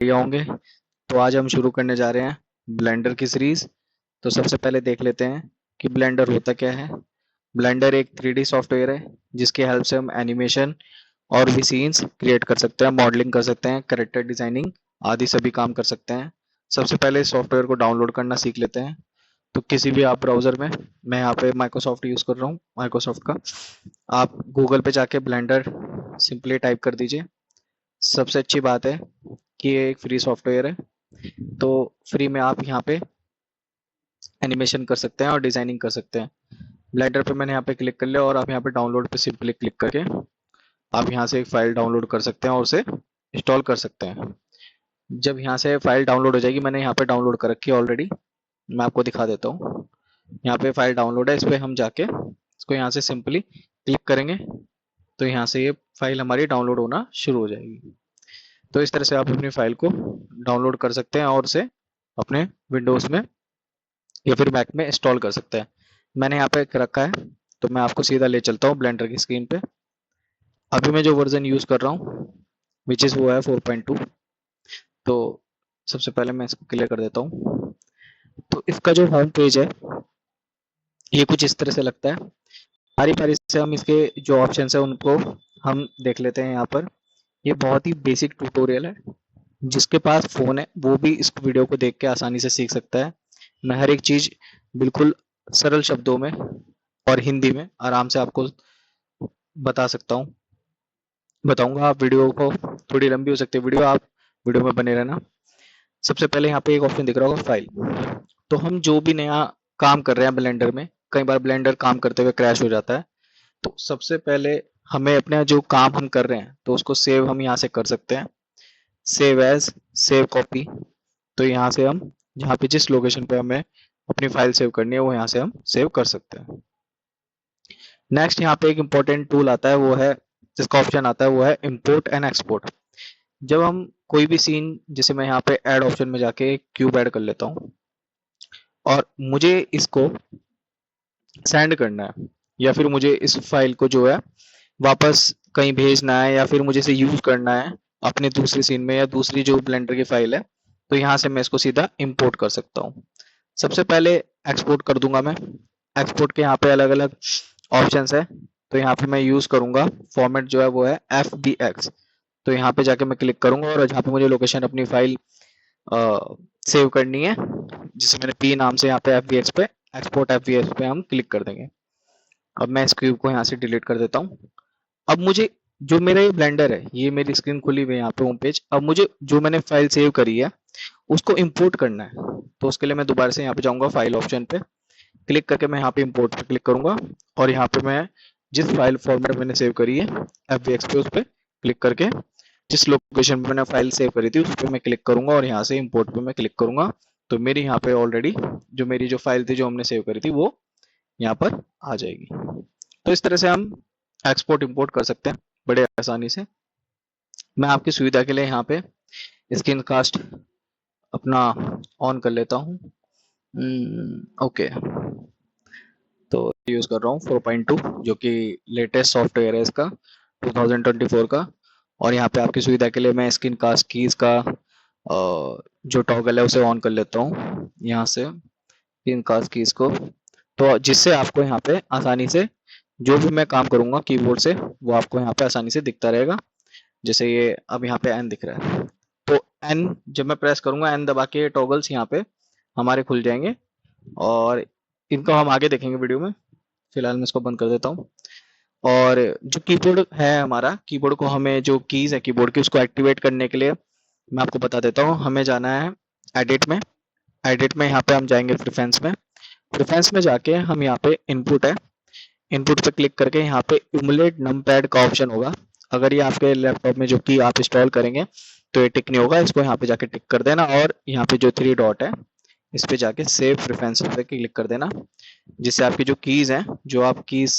बढ़िया होंगे। तो आज हम शुरू करने जा रहे हैं ब्लेंडर की सीरीज। तो सबसे पहले देख लेते हैं कि ब्लेंडर होता क्या है। ब्लेंडर एक 3D सॉफ्टवेयर है जिसकी हेल्प से हम एनिमेशन और भी सीन्स क्रिएट कर सकते हैं, मॉडलिंग कर सकते हैं, कैरेक्टर डिजाइनिंग आदि सभी काम कर सकते हैं। सबसे पहले इस सॉफ्टवेयर को डाउनलोड करना सीख लेते हैं। तो किसी भी आप ब्राउजर में, मैं यहाँ पे माइक्रोसॉफ्ट यूज कर रहा हूँ, माइक्रोसॉफ्ट का। आप गूगल पे जाके ब्लेंडर सिंपली टाइप कर दीजिए। सबसे अच्छी बात है कि ये एक फ्री सॉफ्टवेयर है, तो फ्री में आप यहाँ पे एनिमेशन कर सकते हैं और डिजाइनिंग कर सकते हैं। ब्लेंडर पे मैंने यहाँ पे क्लिक कर लिया और आप यहाँ पे डाउनलोड पे सिंपली क्लिक करके आप यहाँ से एक फाइल डाउनलोड कर सकते हैं और उसे इंस्टॉल कर सकते हैं। जब यहाँ से फाइल डाउनलोड हो जाएगी, मैंने यहाँ पे डाउनलोड कर रखी है ऑलरेडी, मैं आपको दिखा देता हूँ। यहाँ पे फाइल डाउनलोड है, इस पर हम जाके इसको यहाँ से सिंपली क्लिक करेंगे तो यहाँ से ये फाइल हमारी डाउनलोड होना शुरू हो जाएगी। तो इस तरह से आप अपनी फाइल को डाउनलोड कर सकते हैं और उसे अपने विंडोज में या फिर मैक में इंस्टॉल कर सकते हैं। मैंने यहाँ पे रखा है, तो मैं आपको सीधा ले चलता हूँ ब्लेंडर की स्क्रीन पे। अभी मैं जो वर्जन यूज कर रहा हूँ विच इज वो है 4.2। तो सबसे पहले मैं इसको क्लियर कर देता हूँ। तो इसका जो होम पेज है ये कुछ इस तरह से लगता है। बारी बारी से हम इसके जो ऑप्शन है उनको हम देख लेते हैं यहाँ पर। ये बहुत ही बेसिक ट्यूटोरियल है, जिसके पास फोन है वो भी इस वीडियो को देख के आसानी से सीख सकता है। मैं हर एक चीज बिल्कुल सरल शब्दों में और हिंदी में आराम से आपको बता सकता हूँ, बताऊंगा। आप वीडियो को, थोड़ी लंबी हो सकती है वीडियो, आप वीडियो में बने रहना। सबसे पहले यहाँ पे एक ऑप्शन दिख रहा होगा फाइल। तो हम जो भी नया काम कर रहे हैं ब्लेंडर में, कई बार ब्लेंडर काम करते हुए क्रैश हो जाता है, तो सबसे पहले हमें अपना जो काम हम कर रहे हैं तो उसको सेव हम यहाँ से कर सकते हैं। Save as, save copy. तो यहाँ से हम जहाँ पे जिस लोकेशन पे हमें अपनी फाइल सेव करनी है वो यहाँ से हम सेव कर सकते हैं। नेक्स्ट यहाँ पे एक इम्पोर्टेंट टूल आता है, वो है, जिसका ऑप्शन आता है वो है इंपोर्ट एंड एक्सपोर्ट। जब हम कोई भी सीन, जैसे मैं यहाँ पे ऐड ऑप्शन में जाके क्यूब ऐड कर लेता हूँ और मुझे इसको सेंड करना है, या फिर मुझे इस फाइल को जो है वापस कहीं भेजना है, या फिर मुझे इसे यूज करना है अपने दूसरी सीन में या दूसरी जो ब्लेंडर की फाइल है, तो यहाँ से मैं इसको सीधा इंपोर्ट कर सकता हूँ। सबसे पहले एक्सपोर्ट कर दूंगा मैं। एक्सपोर्ट के यहाँ पे अलग अलग ऑप्शंस है, तो यहाँ पे मैं यूज करूंगा फॉर्मेट जो है वो है FBX। तो यहाँ पे जाके मैं क्लिक करूंगा और जहाँ पे मुझे लोकेशन अपनी फाइल सेव करनी है, जिसे मैंने P नाम से, यहाँ पे FBX पे, एक्सपोर्ट FBX पे हम क्लिक कर देंगे। अब मैं इस क्यूब को यहाँ से डिलीट कर देता हूँ। अब मुझे जो मेरा ये ब्लेंडर है, ये मेरी स्क्रीन खुली हुई है यहाँ पे होम पेज। अब मुझे जो मैंने फाइल सेव करी है उसको इंपोर्ट करना है। तो उसके लिए मैं दोबारा से यहाँ पे जाऊंगा फाइल ऑप्शन पे, क्लिक करके मैं यहाँ पे इंपोर्ट पे क्लिक करूंगा और यहाँ पे मैं जिस फाइल फॉर्मेट मैंने सेव करी है FBX पे, उस पर क्लिक करके जिस लोकेशन पे मैंने फाइल सेव करी थी उस पर मैं क्लिक करूंगा और यहाँ से इंपोर्ट पे मैं क्लिक करूंगा। तो मेरी यहाँ पे ऑलरेडी जो मेरी जो फाइल थी जो हमने सेव करी थी वो यहाँ पर आ जाएगी। तो इस तरह से हम एक्सपोर्ट इंपोर्ट कर सकते हैं बड़े आसानी से। मैं आपकी सुविधा के लिए यहाँ पे स्क्रीन कास्ट अपना ऑन कर लेता हूँ। ओके, तो यूज कर रहा हूँ 4.2, जो कि लेटेस्ट सॉफ्टवेयर है इसका 2024 का। और यहाँ पे आपकी सुविधा के लिए मैं स्क्रीन कास्ट कीज का जो टॉगल है उसे ऑन कर लेता हूँ यहाँ से, स्क्रीन कास्ट कीज को। तो जिससे आपको यहाँ पे आसानी से जो भी मैं काम करूंगा कीबोर्ड से वो आपको यहाँ पे आसानी से दिखता रहेगा। जैसे ये अब यहाँ पे एन दिख रहा है, तो एन जब मैं प्रेस करूंगा, एन दबा के टॉगल्स यहाँ पे हमारे खुल जाएंगे और इनको हम आगे देखेंगे वीडियो में। फिलहाल मैं इसको बंद कर देता हूँ। और जो कीबोर्ड है हमारा, कीबोर्ड को हमें जो कीज है कीबोर्ड की उसको एक्टिवेट करने के लिए मैं आपको बता देता हूँ। हमें जाना है एडिट में। एडिट में यहाँ पे हम जाएंगे प्रेफरेंस में। प्रेफरेंस में जाके हम यहाँ पे इनपुट है, इनपुट पे क्लिक करके यहाँ पे इमुलेट नमपैड का ऑप्शन होगा। अगर ये आपके लैपटॉप में जो की आप इंस्टॉल करेंगे तो ये टिक नहीं होगा, इसको यहाँ पे जाके टिक कर देना और यहाँ पे जो 3 डॉट है इस पे जाके सेव प्रेफरेंसेस पे क्लिक कर देना, जिससे आपकी जो कीज हैं, जो आप कीज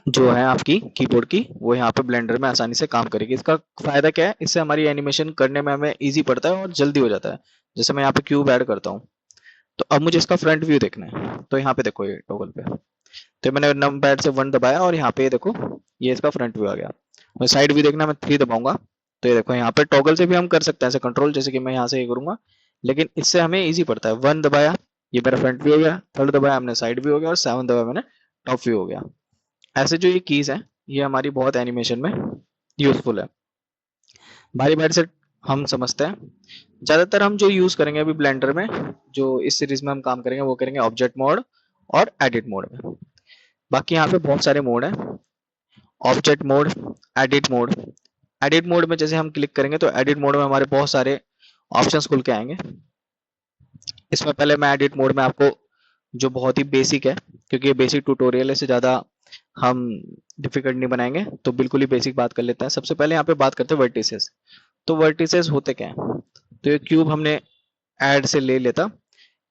जो है आपकी कीबोर्ड की, वो यहाँ पे ब्लेंडर में आसानी से काम करेगी। इसका फायदा क्या है, इससे हमारी एनिमेशन करने में हमें इजी पड़ता है और जल्दी हो जाता है। जैसे मैं यहाँ पे क्यूब ऐड करता हूँ, तो अब मुझे इसका फ्रंट व्यू देखना है, तो यहाँ पे देखो ये टॉगल पे, तो मैंने नंबर पैड से 1 दबाया और यहाँ पे देखो ये इसका फ्रंट व्यू आ गया। मैं साइड व्यू देखना, मैं 3 दबाऊंगा तो ये देखो यहाँ पे टॉगल से भी हम कर सकते हैं ऐसे कंट्रोल, जैसे कि मैं यहाँ से ये करूंगा, लेकिन इससे हमें इजी पड़ता है। 1 दबाया, ये मेरा फ्रंट व्यू हो गया, 3rd दबाया हमने साइड व्यू हो गया, और 7 दबाया मैंने टॉप व्यू हो गया। ऐसे जो ये कीज है ये हमारी बहुत एनिमेशन में यूजफुल है। बारी बारी से हम समझते हैं। ज्यादातर हम जो यूज करेंगे अभी ब्लेंडर में, जो इस सीरीज में हम काम करेंगे, वो करेंगे ऑब्जेक्ट मोड और एडिट मोड में। बाकी यहाँ पे बहुत सारे मोड हैं। Object mode, edit mode. Edit mode में जैसे हम क्लिक करेंगे तो एडिट मोड में हमारे बहुत सारे ऑप्शंस खुल के आएंगे। इसमें पहले मैं एडिट मोड में आपको, जो बहुत ही बेसिक है, क्योंकि ये बेसिक ट्यूटोरियल है, इससे ज्यादा हम डिफिकल्ट नहीं बनाएंगे, तो बिल्कुल ही बेसिक बात कर लेते हैं। सबसे पहले यहाँ पे बात करते हैं वर्टिसेस। तो वर्टिसेस होते क्या है? तो ये क्यूब हमने ऐड से ले लेता,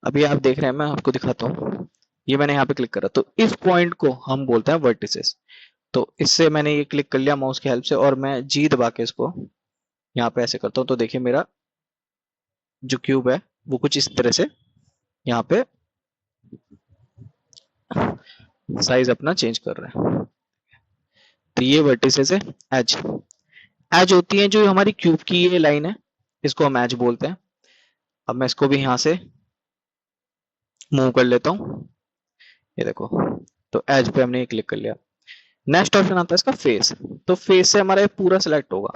अभी आप देख रहे हैं, मैं आपको दिखाता हूँ। ये मैंने यहाँ पे क्लिक करा, तो इस पॉइंट को हम बोलते हैं वर्टिसेस। तो इससे मैंने ये क्लिक कर लिया माउस की हेल्प से, और मैं जी दबा के इसको यहाँ पे ऐसे करता हूँ, तो देखिए मेरा जो क्यूब है वो कुछ इस तरह से यहाँ पे साइज अपना चेंज कर रहा है। तो ये वर्टिसेस है। एज, एज होती है जो हमारी क्यूब की ये लाइन है, इसको हम एज बोलते हैं। अब मैं इसको भी यहाँ से मूव कर लेता हूँ, ये देखो, तो एज पे हमने क्लिक कर लिया। नेक्स्ट ऑप्शन आता है इसका फेस। तो फेस से हमारा ये पूरा सिलेक्ट होगा।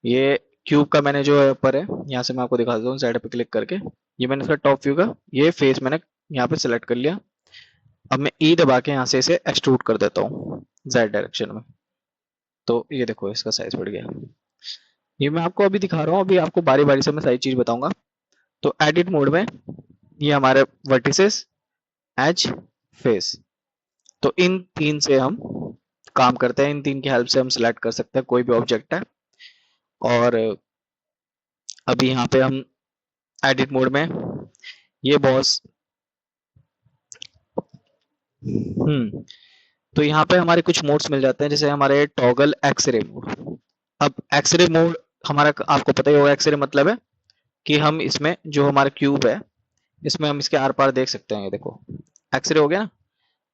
ये क्यूब का मैंने जो ऊपर है, यहाँ से मैं आपको दिखा देता हूँ, साइड पे क्लिक करके, ये मैंने इसका टॉप व्यू का ये फेस मैंने यहाँ पे सिलेक्ट कर लिया। अब मैं ई दबा के यहाँ से इसे एक्सट्रूड कर देता हूँ जेड डायरेक्शन में, तो ये देखो इसका साइज बढ़ गया। ये मैं आपको अभी दिखा रहा हूँ, अभी आपको बारी बारी से मैं सारी चीज बताऊंगा। तो एडिट मोड में ये हमारे वर्टिसेस, एज, फेस, तो इन तीन से हम काम करते हैं। इन तीन की हेल्प से हम सिलेक्ट कर सकते हैं कोई भी ऑब्जेक्ट है। और अभी यहाँ पे हम एडिट मोड में ये बॉस, तो यहाँ पे हमारे कुछ मोड्स मिल जाते हैं, जैसे हमारे टॉगल एक्सरे मोड। अब एक्सरे मोड हमारा, आपको पता ही होगा एक्सरे मतलब है कि हम इसमें जो हमारा क्यूब है, इसमें हम इसके आर पार देख सकते हैं। ये देखो एक्सरे हो गया ना।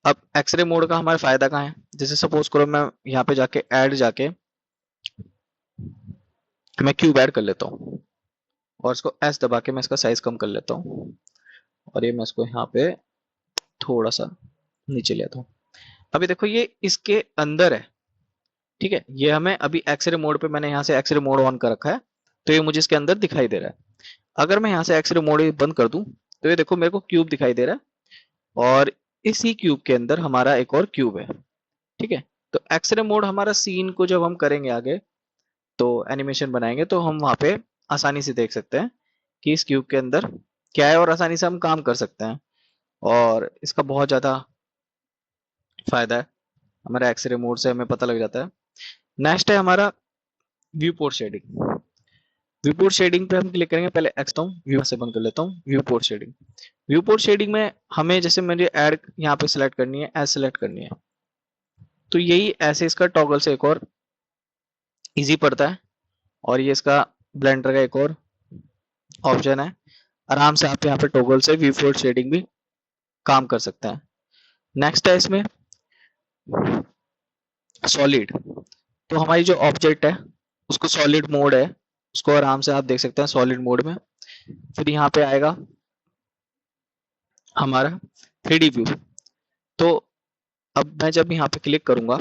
अब एक्सरे मोड का हमारा फायदा कहाँ है? जैसे सपोज करो मैं यहाँ पे जाके ऐड जाके मैं क्यूब ऐड कर लेता हूँ, और इसको एस दबा के मैं इसका साइज कम कर लेता हूँ, और ये मैं इसको यहाँ पे थोड़ा सा नीचे ले आता हूँ। अभी देखो ये इसके अंदर है, ठीक है। ये हमें अभी एक्सरे मोड पे, मैंने यहाँ से एक्सरे मोड ऑन कर रखा है, तो ये मुझे इसके अंदर दिखाई दे रहा है। अगर मैं यहाँ से एक्सरे मोड बंद कर दूं, तो ये देखो मेरे को क्यूब दिखाई दे रहा है, और इसी क्यूब के अंदर हमारा एक और क्यूब है, ठीक है। तो एक्सरे मोड हमारा सीन को जब हम करेंगे आगे, तो एनिमेशन बनाएंगे, तो हम वहां पे आसानी से देख सकते हैं कि इस क्यूब के अंदर क्या है, और आसानी से हम काम कर सकते हैं, और इसका बहुत ज्यादा फायदा है। हमारा एक्सरे मोड से हमें पता लग जाता है। नेक्स्ट है हमारा viewport shading. Viewport shading पे हम क्लिक करेंगे, पहले एक्स हूँ, व्यू से बंद कर लेता हूँ। Viewport shading, viewport shading में हमें, जैसे मुझे ऐड यहाँ पे सिलेक्ट करनी है, एज सिलेक्ट करनी है, तो यही ऐसे इसका टॉगल से एक और इजी पड़ता है, और ये इसका ब्लेंडर का एक और ऑप्शन है। आराम से आप यहाँ पे टॉगल से व्यू पोर्ट शेडिंग भी काम कर सकते हैं। नेक्स्ट है इसमें सॉलिड। तो हमारी जो ऑब्जेक्ट है उसको सॉलिड मोड है, उसको आराम से आप देख सकते हैं सॉलिड मोड में। फिर यहाँ पे आएगा हमारा 3D व्यू। तो अब मैं जब यहाँ पे क्लिक करूंगा,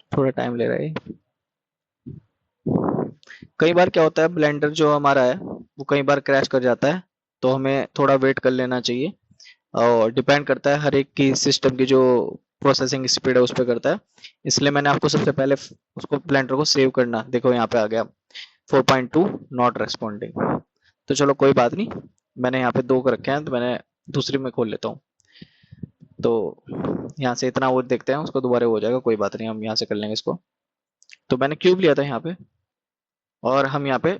थोड़ा टाइम ले रहा है। कई बार क्या होता है, ब्लेंडर जो हमारा है वो कई बार क्रैश कर जाता है, तो हमें थोड़ा वेट कर लेना चाहिए, और डिपेंड करता है हर एक की सिस्टम की जो प्रोसेसिंग स्पीड है उस पर करता है। इसलिए मैंने आपको सबसे पहले उसको ब्लेंडर को सेव करना, देखो यहाँ पे आ गया 4.2 नॉट रेस्पॉन्डिंग। तो चलो कोई बात नहीं, मैंने यहाँ पे 2 कर रखे हैं, तो मैंने दूसरी में खोल लेता हूँ। तो यहाँ से इतना वो देखते हैं, उसको दोबारा हो जाएगा, कोई बात नहीं, हम यहाँ से कर लेंगे इसको। तो मैंने क्यूब लिया था यहाँ पे, और हम यहाँ पे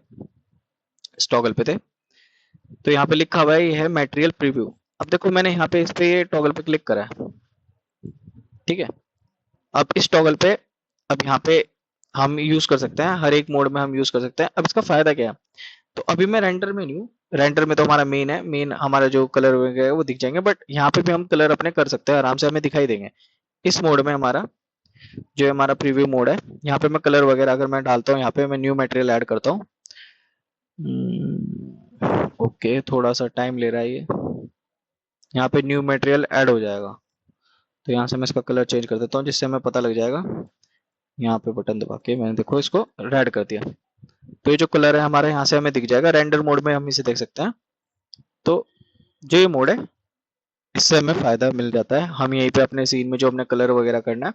टॉगल पे थे, तो यहाँ पे लिखा हुआ है ये है मटेरियल प्रीव्यू। अब देखो मैंने यहाँ पे इस पे टॉगल पे क्लिक करा है, ठीक है। अब इस टॉगल पे, अब यहाँ पे हम यूज कर सकते हैं, हर एक मोड में हम यूज कर सकते हैं। अब इसका फायदा क्या है? तो अभी मैं रेंडर में नहीं हूँ, रेंडर में तो हमारा मेन है, मेन हमारा जो कलर वगैरह वो दिख जाएंगे, बट यहाँ पे भी हम कलर अपने कर सकते हैं, आराम से हमें दिखाई देंगे। इस मोड में हमारा जो ये हमारा प्रीव्यू मोड है, यहाँ पे मैं कलर वगैरह अगर मैं डालता हूँ, यहाँ पे मैं न्यू मटेरियल ऐड करता हूँ। ओके, थोड़ा सा टाइम ले रहा है ये। यहाँ पे न्यू मटेरियल ऐड हो जाएगा, तो यहाँ से मैं इसका कलर चेंज कर देता हूँ जिससे हमें पता लग जाएगा। यहाँ पे बटन दबा के मैंने देखो इसको रेड कर दिया, तो ये जो कलर है हमारे यहाँ से हमें दिख जाएगा। रेंडर मोड में हम इसे देख सकते हैं। तो जो ये मोड है, इससे हमें फायदा मिल जाता है। हम यहीं पे अपने सीन में जो हमने कलर वगैरह करना है,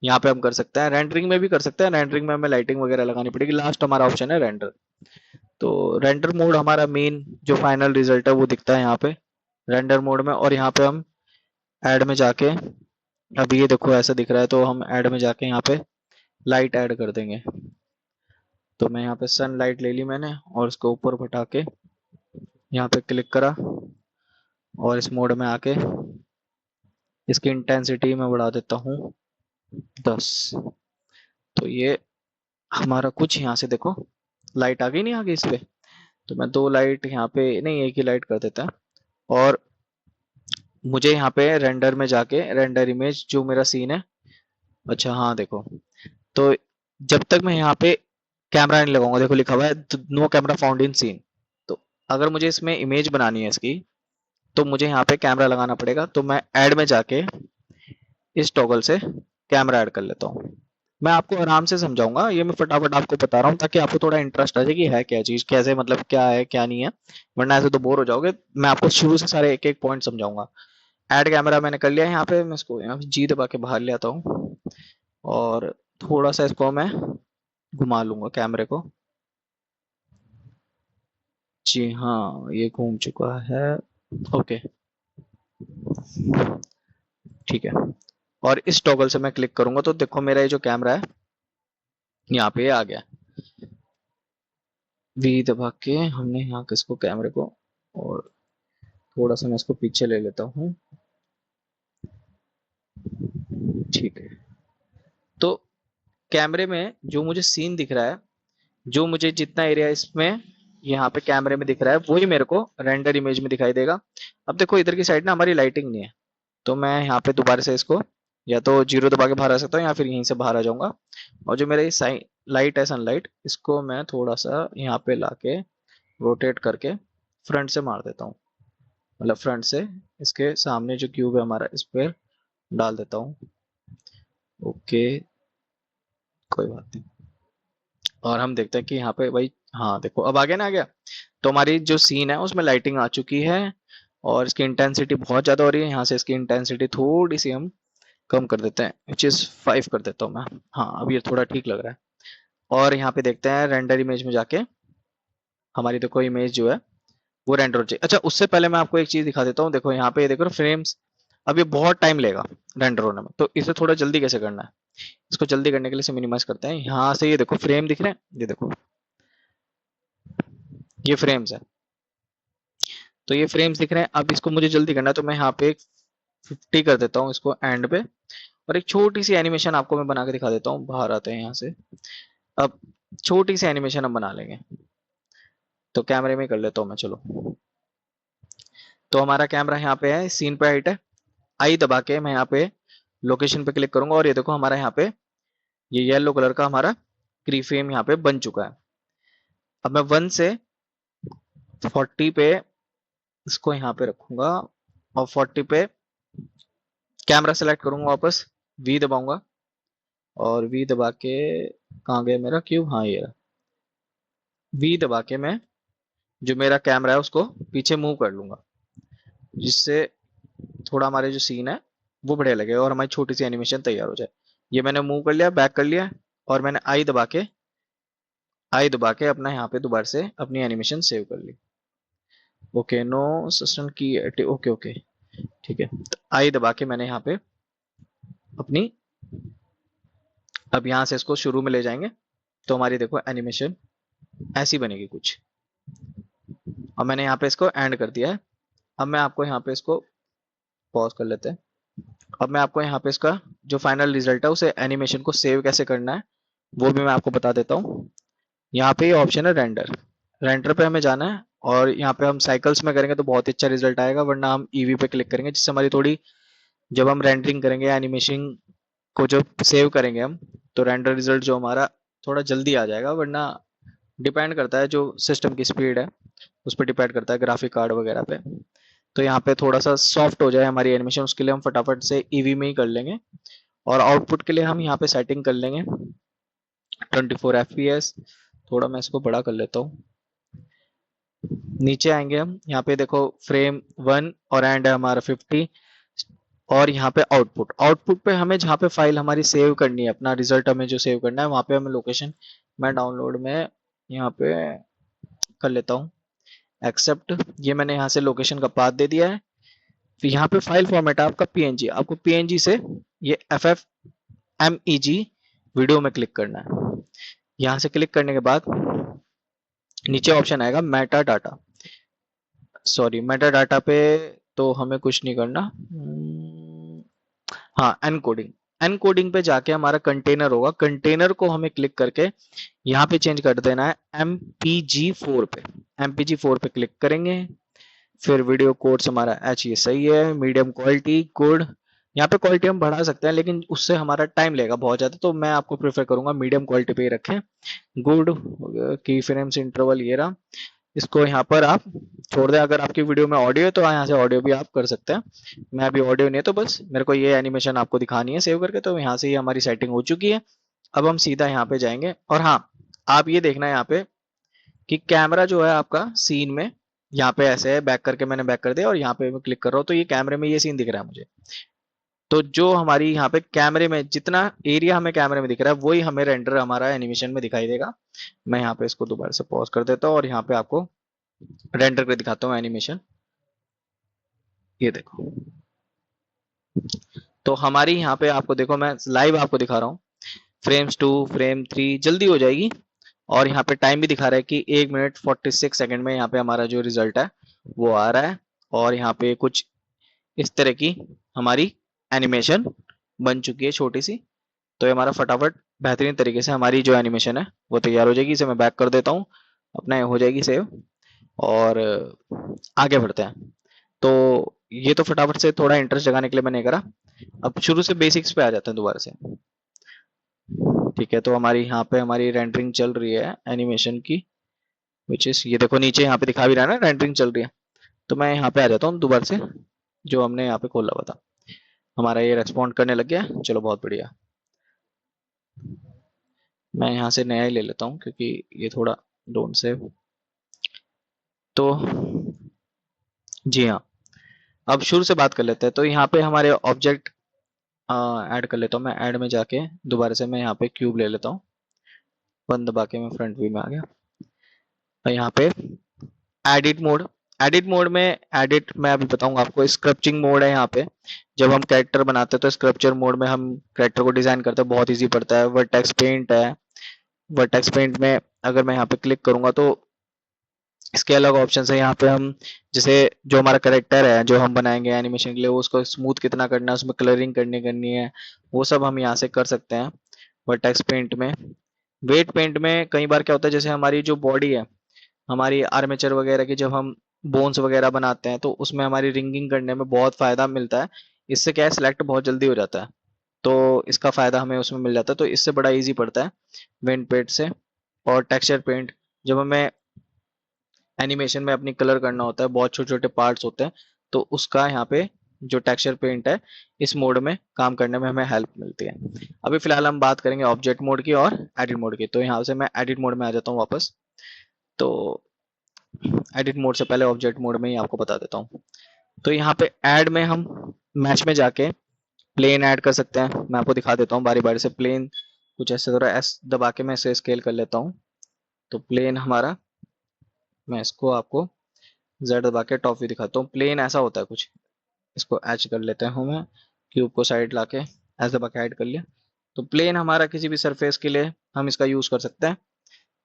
यहाँ पे हम कर सकते हैं। रेंडरिंग में भी कर सकते हैं, रेंडरिंग में हमें लाइटिंग वगैरह लगानी पड़ेगी। लास्ट हमारा ऑप्शन है रेंडर। तो रेंडर मोड हमारा मेन जो फाइनल रिजल्ट है वो दिखता है यहाँ पे रेंडर मोड में। और यहाँ पे हम ऐड में जाके, अब ये देखो ऐसा दिख रहा है, तो हम ऐड में जाके यहाँ पे लाइट ऐड कर देंगे। तो मैं यहाँ पे सन लाइट ले ली मैंने और इसको ऊपर बढ़ा के यहाँ पे क्लिक करा, और इस मोड में आके इसकी इंटेंसिटी मैं बढ़ा देता हूँ 10। तो ये हमारा कुछ यहाँ से देखो लाइट आ गई, नहीं आ गई इस पे। तो मैं 2 लाइट यहाँ पे नहीं, एक ही लाइट कर देता है। और मुझे यहाँ पे रेंडर में जाके रेंडर इमेज जो मेरा सीन है, अच्छा हाँ देखो, तो जब तक मैं यहाँ पे कैमरा नहीं लगाऊंगा, देखो लिखा हुआ है no camera found in scene. तो अगर मुझे इसमें इमेज बनानी है इसकी, तो मुझे यहाँ पे कैमरा लगाना पड़ेगा। तो मैं ऐड में जाके इस टॉगल से कैमरा ऐड कर लेता हूँ। मैं आपको आराम से समझाऊंगा, ये मैं फटाफट आपको बता रहा हूँ ताकि आपको थोड़ा इंटरेस्ट आ जाए कि है क्या चीज, कैसे मतलब क्या है क्या नहीं है, वरना ऐसे तो बोर हो जाओगे। मैं आपको शुरू से सारे एक एक पॉइंट समझाऊंगा। ऐड कैमरा मैंने कर लिया यहाँ पे, मैं इसको यहाँ पे जी दबा के बाहर ले आता हूँ और थोड़ा सा इसको मैं घुमा लूंगा कैमरे को। जी हाँ, ये घूम चुका है। ओके, ठीक है। और इस टॉगल से मैं क्लिक करूंगा तो देखो मेरा ये जो कैमरा है यहाँ पे आ गया। वी दबा के हमने यहाँ किसको कैमरे को, और थोड़ा सा मैं इसको पीछे ले लेता हूँ। ठीक है। तो कैमरे में जो मुझे सीन दिख रहा है, जो मुझे जितना एरिया इसमें यहाँ पे कैमरे में दिख रहा है, वही मेरे को रेंडर इमेज में दिखाई देगा। अब देखो इधर की साइड ना हमारी लाइटिंग नहीं है, तो मैं यहाँ पे दोबारा से इसको या तो 0 दबा के बाहर आ सकता हूँ या फिर यहीं से बाहर आ जाऊंगा। और जो मेरा ये लाइट है सनलाइट, इसको मैं थोड़ा सा यहाँ पे लाके रोटेट करके फ्रंट से मार देता हूँ, मतलब फ्रंट से इसके सामने जो क्यूब है हमारा इस पर डाल देता हूँ। ओके, कोई बात नहीं। और हम देखते हैं कि यहाँ पे भाई, हाँ देखो अब आ गया ना, आ गया। तो हमारी जो सीन है उसमें लाइटिंग आ चुकी है और इसकी इंटेंसिटी बहुत ज्यादा हो रही है। यहाँ से इसकी इंटेंसिटी थोड़ी सी हम कम कर देते हैं, विच इज 5 कर देता हूँ मैं। हाँ, अब ये थोड़ा ठीक लग रहा है। और यहाँ पे देखते हैं रेंडर इमेज में जाके हमारी देखो इमेज जो है वो रेंडर हो जाए। अच्छा, उससे पहले मैं आपको एक चीज दिखा देता हूँ। देखो यहाँ पे ये देखो फ्रेम्स, अब ये बहुत टाइम लेगा रेंडर होने में, तो इसे थोड़ा जल्दी कैसे करना है। इसको जल्दी करने के लिए इसे मिनिमाइज करते हैं। यहाँ से ये देखो फ्रेम दिख रहे हैं, ये देखो ये फ्रेम्स है। तो ये फ्रेम्स दिख रहे हैं, अब इसको मुझे जल्दी करना है, तो मैं यहाँ पे 50 कर देता हूँ इसको एंड पे। और एक छोटी सी एनिमेशन आपको मैं बना के दिखा देता हूँ। बाहर आते हैं यहाँ से। अब छोटी सी एनिमेशन हम बना लेंगे, तो कैमरे में कर लेता हूँ मैं, चलो। तो हमारा कैमरा यहाँ पे है, सीन पे हाइट है। आई दबा के मैं यहाँ पे लोकेशन पे क्लिक करूंगा और ये देखो हमारा यहाँ पे ये येलो कलर का हमारा क्री फ्रेम यहाँ पे बन चुका है। अब मैं 1 से 40 पे इसको यहाँ पे रखूंगा और 40 पे कैमरा सेलेक्ट करूंगा, वापस वी दबाऊंगा और वी दबा के कहाँ गया मेरा क्यूब, हाँ ये रहा। वी दबा के मैं जो मेरा कैमरा है उसको पीछे मूव कर लूंगा, जिससे थोड़ा हमारे जो सीन है वो बढ़िया लगे और हमारी छोटी सी एनिमेशन तैयार हो जाए। ये मैंने मूव कर लिया, बैक कर लिया, और मैंने आई दबा के अपना यहाँ पे दोबारा से अपनी एनिमेशन सेव कर ली। ओके, नो सस्टेन की, ओके ओके, ठीक है। तो आई दबा के मैंने यहाँ पे अपनी, अब यहाँ से इसको शुरू में ले जाएंगे तो हमारी देखो एनिमेशन ऐसी बनेगी कुछ। और मैंने यहाँ पे इसको एंड कर दिया है। अब मैं आपको यहाँ पे इसको पॉज कर लेते हैं। अब मैं आपको यहाँ पे इसका जो फाइनल रिजल्ट है उसे एनिमेशन को सेव कैसे करना है वो भी मैं आपको बता देता हूँ। यहाँ पे ये ऑप्शन है रेंडर, रेंडर पे हमें जाना है और यहाँ पे हम साइकिल्स में करेंगे तो बहुत ही अच्छा रिजल्ट आएगा, वरना हम ईवी पे क्लिक करेंगे जिससे हमारी थोड़ी, जब हम रेंडरिंग करेंगे एनिमेशन को जो सेव करेंगे हम, तो रेंडर रिजल्ट जो हमारा थोड़ा जल्दी आ जाएगा, वरना डिपेंड करता है जो सिस्टम की स्पीड है उस पर डिपेंड करता है, ग्राफिक कार्ड वगैरह पे। तो यहाँ पे थोड़ा सा सॉफ्ट हो जाए हमारी एनिमेशन, उसके लिए हम फटाफट से ईवी में ही कर लेंगे। और आउटपुट के लिए हम यहाँ पे सेटिंग कर लेंगे 24 FPS। थोड़ा मैं इसको बड़ा कर लेता हूँ। नीचे आएंगे हम, यहाँ पे देखो फ्रेम 1 और एंड है हमारा 50। और यहाँ पे आउटपुट, आउटपुट पे हमें जहाँ पे फाइल हमारी सेव करनी है, अपना रिजल्ट हमें जो सेव करना है, वहाँ पे हमें लोकेशन मैं डाउनलोड में यहाँ पे कर लेता हूँ एक्सेप्ट। ये मैंने यहाँ से लोकेशन का पाथ दे दिया है। फिर यहाँ पे फाइल फॉर्मेट है आपका पीएनजी, आपको पीएनजी से ये FFmpeg वीडियो में क्लिक करना है। यहाँ से क्लिक करने के बाद नीचे ऑप्शन आएगा Meta data, sorry Meta data पे तो हमें कुछ नहीं करना। हाँ एनकोडिंग, एनकोडिंग पे जाके हमारा कंटेनर होगा, कंटेनर को हमें क्लिक करके यहाँ पे चेंज कर देना है MPG4 पे। MPG4 पे क्लिक करेंगे। फिर वीडियो कोड्स हमारा ये सही है, मीडियम क्वालिटी गुड। यहाँ पे क्वालिटी हम बढ़ा सकते हैं लेकिन उससे हमारा टाइम लेगा बहुत ज्यादा, तो मैं आपको प्रेफर करूंगा मीडियम क्वालिटी पे ही रखें। गुड की फ्रेम्स इंटरवल ये रहा, इसको यहाँ पर आप छोड़ दें। अगर आपकी वीडियो में ऑडियो है तो यहाँ से ऑडियो भी आप कर सकते हैं। मैं अभी ऑडियो नहीं है तो बस मेरे को ये एनिमेशन आपको दिखानी है सेव करके, तो यहाँ से ही हमारी सेटिंग हो चुकी है। अब हम सीधा यहाँ पे जाएंगे और हाँ आप ये देखना है यहाँ पे कि कैमरा जो है आपका सीन में यहाँ पे ऐसे है, बैक करके मैंने बैक कर दिया और यहाँ पे मैं क्लिक कर रहा हूँ तो ये कैमरे में ये सीन दिख रहा है मुझे। तो जो हमारी यहाँ पे कैमरे में जितना एरिया हमें कैमरे में दिख रहा है वही हमें रेंडर हमारा एनिमेशन में दिखाई देगा। मैं यहाँ पे इसको दोबारा से पॉज कर देता हूँ और यहाँ पे आपको रेंडर करके दिखाता हूँ एनिमेशन। ये देखो, तो हमारी यहाँ पे आपको देखो मैं लाइव आपको दिखा रहा हूँ, फ्रेम्स 2 फ्रेम 3 जल्दी हो जाएगी। और यहाँ पे टाइम भी दिखा रहा है कि 1 मिनट 46 सेकंड में यहाँ पे हमारा जो रिजल्ट है वो आ रहा है। और यहाँ पे कुछ इस तरह की हमारी एनिमेशन बन चुकी है छोटी सी। तो ये हमारा फटाफट बेहतरीन तरीके से हमारी जो एनिमेशन है वो तैयार हो जाएगी। इसे मैं बैक कर देता हूँ, अपना हो जाएगी सेव और आगे बढ़ते हैं। तो ये तो फटाफट से थोड़ा इंटरेस्ट जगाने के लिए मैंने करा। अब शुरू से बेसिक्स पे आ जाते हैं दोबारा से। ठीक है, तो हमारी यहाँ पे हमारी रेंडरिंग चल रही है एनिमेशन की, विच इज ये देखो नीचे यहाँ पे दिखा भी रहा है ना रेंडरिंग चल रही है। तो मैं यहाँ पे आ जाता हूँ दोबारा से, जो हमने यहाँ पे खोला हुआ था हमारा ये रेस्पॉन्ड करने लग गया। चलो बहुत बढ़िया, मैं यहाँ से नया ही ले लेता हूँ क्योंकि ये थोड़ा डोंट सेव। तो जी हाँ, अब शुरू से बात कर लेते हैं। तो यहाँ पे हमारे ऑब्जेक्ट ऐड कर लेता हूँ मैं, ऐड में जाके दोबारा से मैं यहाँ पे क्यूब ले लेता हूँ, बंद दबा के मैं फ्रंट व्यू में आ गया। और यहाँ पे एडिट मोड, एडिट मोड में एडिट मैं अभी बताऊंगा आपको। स्क्रप्चिंग मोड है यहाँ पे, जब हम कैरेक्टर बनाते हैं तो स्क्रप्चर मोड में हम कैरेक्टर को डिजाइन करते हैं, बहुत इजी पड़ता है। वर्टेक्स पेंट है, वर्टेक्स पेंट में अगर मैं यहाँ पे क्लिक करूंगा तो इसके अलग ऑप्शन है। यहाँ पे हम जैसे जो हमारा करेक्टर है जो हम बनाएंगे एनिमेशन के लिए, वो उसको स्मूथ कितना करना है, उसमें कलरिंग करनी है, वो सब हम यहाँ से कर सकते हैं वर्टेक्स पेंट में। वेट पेंट में कई बार क्या होता है, जैसे हमारी जो बॉडी है, हमारी आर्मेचर वगैरह की जब हम बोन्स वगैरह बनाते हैं तो उसमें हमारी रिंगिंग करने में बहुत फायदा मिलता है। इससे क्या है, सिलेक्ट बहुत जल्दी हो जाता है, तो इसका फायदा हमें उसमें मिल जाता है। तो इससे बड़ा इजी पड़ता है वेट पेंट से। और टेक्सचर पेंट, जब हमें एनिमेशन में अपनी कलर करना होता है, बहुत छोटे छोटे पार्ट्स होते हैं, तो उसका यहाँ पे जो टेक्सचर पेंट है इस मोड में काम करने में हमें हेल्प मिलती है। अभी फिलहाल हम बात करेंगे ऑब्जेक्ट मोड की और एडिट मोड की। तो यहाँ से मैं एडिट मोड में आ जाता हूँ वापस। तो एडिट मोड से पहले ऑब्जेक्ट मोड में ही आपको बता देता हूँ। तो यहाँ पे ऐड में हम मैच में जाके प्लेन ऐड कर सकते हैं। मैं आपको दिखा देता हूँ बारी बारी से। प्लेन कुछ ऐसे थोड़ा एस दबा के मैं इसे स्केल कर लेता हूँ। तो प्लेन हमारा, मैं इसको आपको जेड दबा के टॉप व्यू दिखाता हूँ। प्लेन ऐसा होता है कुछ, इसको एच कर लेते हैं मैं, क्यूब को साइड ला के ऐसे दबा के ऐड कर लिया। तो प्लेन हमारा किसी भी सरफेस के लिए हम इसका यूज कर सकते हैं।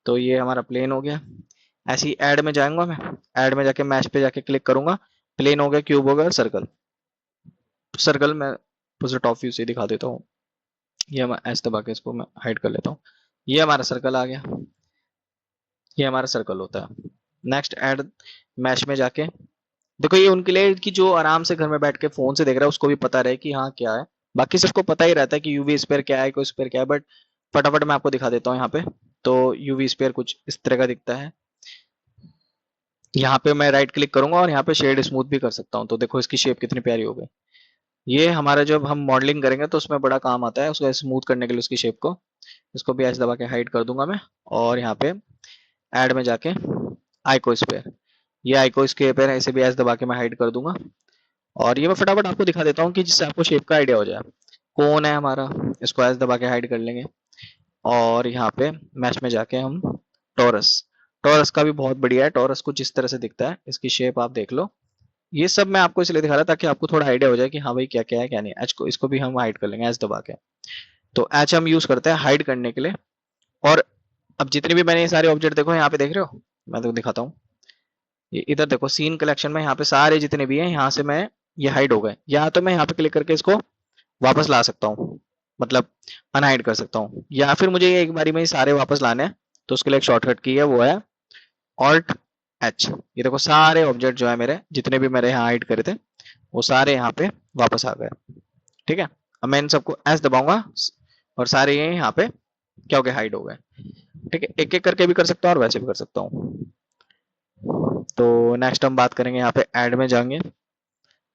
तो ये हमारा प्लेन हो गया। ऐसे ही ऐड में जाऊंगा मैं, ऐड में जाके मैच पे जाके क्लिक करूंगा, प्लेन हो गया, क्यूब हो गया, सर्कल। सर्कल मैं उसे टॉप व्यू से दिखा देता हूँ। ये मैं ऐसे दबा के इसको मैं हाइड कर लेता हूँ। ये हमारा सर्कल आ गया, ये हमारा सर्कल होता है। नेक्स्ट ऐड मैच में जाके देखो, ये उनके लिए कि जो आराम से घर में बैठ के फोन से देख रहा है उसको भी पता रहे कि हाँ क्या है। बाकी सबको पता ही रहता है कि यूवी स्पेयर क्या है, इको स्पेयर क्या है, बट फटाफट मैं आपको दिखा देता हूँ यहाँ पे। तो यूवी स्पेयर कुछ इस तरह का दिखता है। यहाँ पे मैं राइट क्लिक करूंगा और यहाँ पे शेड स्मूथ भी कर सकता हूँ। तो देखो इसकी शेप कितनी प्यारी हो गई। ये हमारा जब हम मॉडलिंग करेंगे तो उसमें बड़ा काम आता है, उसको स्मूथ करने के लिए उसकी शेप को। इसको भी ऐसे दबा के हाइड कर दूंगा मैं। और यहाँ पे ऐड में जाके आइको स्पेयर, ये आइको स्पेयर है, इसे भी ऐसे दबा के मैं हाइड कर दूंगा। और ये मैं फटाफट आपको दिखा देता हूँ कि जिससे आपको शेप का आइडिया हो जाए। कौन है हमारा, इसको ऐसे दबा के हाइड कर लेंगे। और यहाँ पे मैच में जाके हम टॉरस, टॉरस का भी बहुत बढ़िया है। टॉरस कुछ इस तरह से दिखता है, इसकी शेप आप देख लो। ये सब मैं आपको इसलिए दिखा रहा ताकि आपको थोड़ा आइडिया हो जाए कि हाँ भाई क्या क्या है क्या नहीं। एच को, इसको भी हम हाइड कर लेंगे एच दबा के। तो एच हम यूज करते हैं हाइड करने के लिए। और अब जितने भी मैंने ये सारे ऑब्जेक्ट देखो यहाँ पे देख रहे हो, मैं तो दिखाता हूँ। ये इधर देखो सीन कलेक्शन में यहाँ पे सारे जितने भी हैं यहाँ से मैं, ये हाइड हो गए। या तो मैं यहाँ पे क्लिक करके इसको वापस ला सकता हूँ, मतलब अनहाइड कर सकता हूँ, या फिर मुझे ये एक बारी में ही सारे वापस लाने हैं। तो उसके लिए एक शॉर्टकट की है, वो है ऑल्ट एच। ये देखो सारे ऑब्जेक्ट जो है मेरे, जितने भी मैंने यहाँ हाइड करे थे, वो सारे यहाँ पे वापस आ गए। ठीक है, अब मैं इन सबको एस दबाऊंगा और सारे ये यहाँ पे क्या हो गए, हाइड हो गए। ठीक है, एक एक करके भी कर सकता हूँ और वैसे भी कर सकता हूँ। तो नेक्स्ट हम बात करेंगे, यहाँ पे ऐड में जाएंगे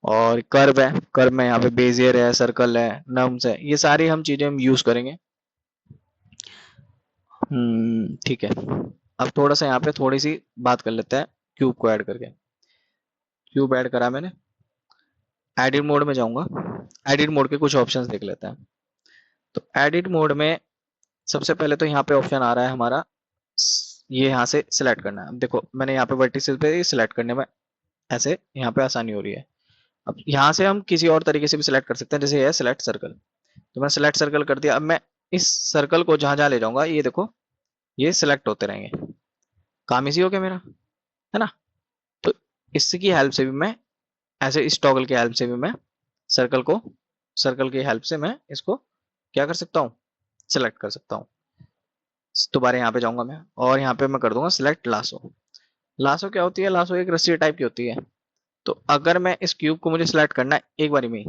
और कर्व है, कर्व में यहाँ पे बेजियर है, सर्कल है, नम्स है, ये सारी हम चीजें हम यूज करेंगे। ठीक है। अब थोड़ा सा यहाँ पे थोड़ी सी बात कर लेते हैं क्यूब को ऐड करके। क्यूब ऐड करा मैंने, एडिट मोड में जाऊंगा। एडिट मोड के कुछ ऑप्शंस देख लेते हैं। तो एडिट मोड में सबसे पहले तो यहाँ पे ऑप्शन आ रहा है हमारा, ये यहाँ से सिलेक्ट करना है। अब देखो मैंने यहाँ पे वर्टिसेस पे सिलेक्ट करने में ऐसे यहाँ पे आसानी हो रही है। अब यहाँ से हम किसी और तरीके से भी सिलेक्ट कर सकते हैं, जैसे ये है सिलेक्ट सर्कल। तो मैं सिलेक्ट सर्कल कर दिया। अब मैं इस सर्कल को जहां जहां ले जाऊंगा, ये देखो ये सिलेक्ट होते रहेंगे। काम इजी हो गया मेरा, है ना। तो इसकी हेल्प से भी मैं, ऐसे इस टॉगल की हेल्प से भी मैं सर्कल को, सर्कल की हेल्प से मैं इसको क्या कर सकता हूँ, सिलेक्ट कर सकता हूँ। दोबारा यहाँ पे जाऊंगा मैं और यहाँ पे मैं कर दूंगा सिलेक्ट लासो। लासो क्या होती है, लासो एक रस्सी टाइप की होती है। तो अगर मैं इस क्यूब को मुझे सिलेक्ट करना है एक बारी में ही,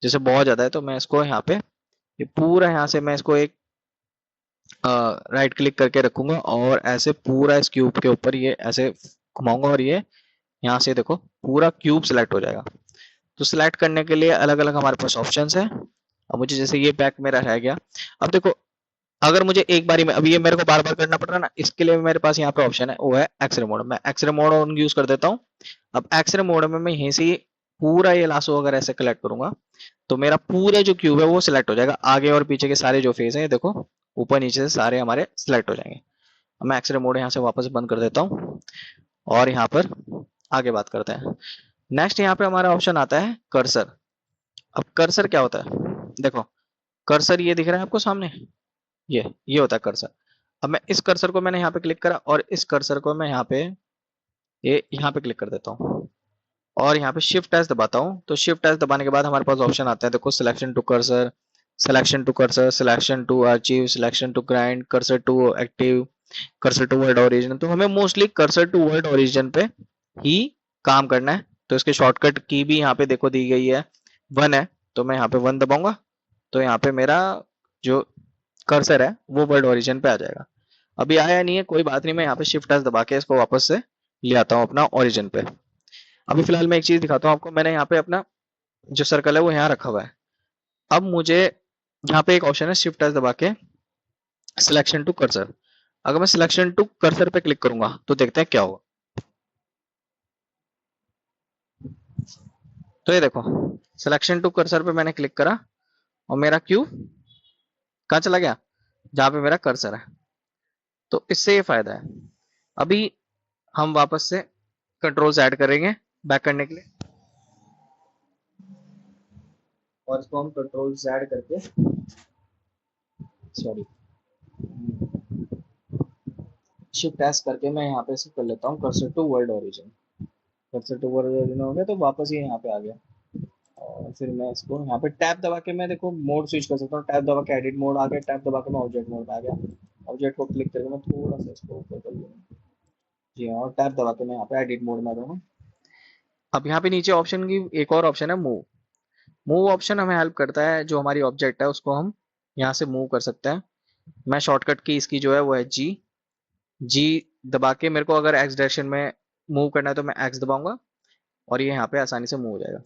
जैसे बहुत ज्यादा है, तो मैं इसको यहाँ पे, ये पूरा यहाँ से मैं इसको एक राइट क्लिक करके रखूंगा और ऐसे पूरा इस क्यूब के ऊपर ये ऐसे घुमाऊंगा और ये यहाँ से देखो पूरा क्यूब सिलेक्ट हो जाएगा। तो सिलेक्ट करने के लिए अलग अलग हमारे पास ऑप्शंस है। अब मुझे जैसे ये बैक मेरा रह गया, अब देखो अगर मुझे एक बारी में, अब ये मेरे को बार बार करना पड़ रहा है ना, इसके लिए मेरे पास यहाँ पे ऑप्शन है, वो है एक्सरे मोड। मैं एक्सरे मोड ऑन यूज कर देता हूँ। अब एक्सरे मोड में मैं यहीं से पूरा ये लासो अगर ऐसे कलेक्ट करूंगा, तो मेरा पूरा जो क्यूब है वो सिलेक्ट हो जाएगा। आगे और पीछे के सारे जो फेस है, ये देखो ऊपर नीचे से सारे हमारे सिलेक्ट हो जाएंगे। अब मैं एक्सरे मोड यहाँ से वापस बंद कर देता हूँ और यहाँ पर आगे बात करते हैं। नेक्स्ट यहाँ पे हमारा ऑप्शन आता है कर्सर। अब कर्सर क्या होता है, देखो कर्सर ये दिख रहा है आपको सामने, ये होता है कर्सर। अब मैं इस कर्सर को मैंने यहाँ पे क्लिक करा और इस कर्सर को मैं यहाँ पे, ये यहाँ पे क्लिक कर देता हूँ और यहाँ पे शिफ्ट एस दबाता हूँ। तो शिफ्ट एस दबाने के बाद हमारे पास ऑप्शन आता है, देखो selection to cursor, selection to cursor, selection to अचीव, selection to grid, cursor to active, cursor to world origin. तो हमें mostly cursor to world origin पे ही काम करना है। तो इसके शॉर्टकट की भी यहाँ पे देखो दी गई है, 1 है। तो मैं यहाँ पे 1 दबाऊंगा, तो यहाँ पे मेरा जो कर्सर है वो वर्ड ओरिजिन पे आ जाएगा। अभी आया नहीं है, कोई बात नहीं, मैं यहाँ पे शिफ्ट एस दबा के इसको वापस से ले आता हूँ अपना ओरिजिन पे। अभी फिलहाल मैं एक चीज दिखाता हूँ आपको, मैंने यहाँ पे अपना जो सर्कल है वो यहाँ रखा हुआ है। अब मुझे यहाँ पे एक ऑप्शन है शिफ्ट एस दबा के सिलेक्शन टू कर्सर। अगर मैं सिलेक्शन टू कर्सर पे क्लिक करूंगा तो देखते हैं क्या होगा। तो ये देखो सिलेक्शन टू कर्सर पे मैंने क्लिक करा और मेरा क्यू कहाँ चला गया, जहां पे मेरा कर्सर है। तो इससे ये फायदा है। अभी हम वापस से कंट्रोल्स ऐड करेंगे बैक करने के लिए, और इसको हम कंट्रोल्स ऐड करके, सॉरी, शिफ्ट एस करके मैं यहाँ पे से कर लेता हूँ cursor to world origin. Cursor to world origin हो गया तो वापस ये यहाँ पे आ गया। और फिर मैं इसको यहाँ पे टैप दबा के मैं देखो मोड स्विच कर सकता हूँ। टैप दबा के एडिट मोड आ गया, टैप दबा के मैं ऑब्जेक्ट मोड में आ गया। ऑब्जेक्ट को क्लिक करके मैं थोड़ा सा इसको ऊपर कर लूँगा जी हाँ, और टैप दबा के मैं यहाँ पे एडिट मोड में आ जाऊँगा। अब यहाँ पे नीचे ऑप्शन की एक और ऑप्शन है मूव। मूव ऑप्शन हमें हेल्प करता है, जो हमारी ऑब्जेक्ट है उसको हम यहाँ से मूव कर सकते हैं। मैं शॉर्टकट की इसकी जो है वो है जी। जी दबा के मेरे को अगर एक्स डायरेक्शन में मूव करना है तो मैं एक्स दबाऊंगा और ये यहाँ पे आसानी से मूव हो जाएगा।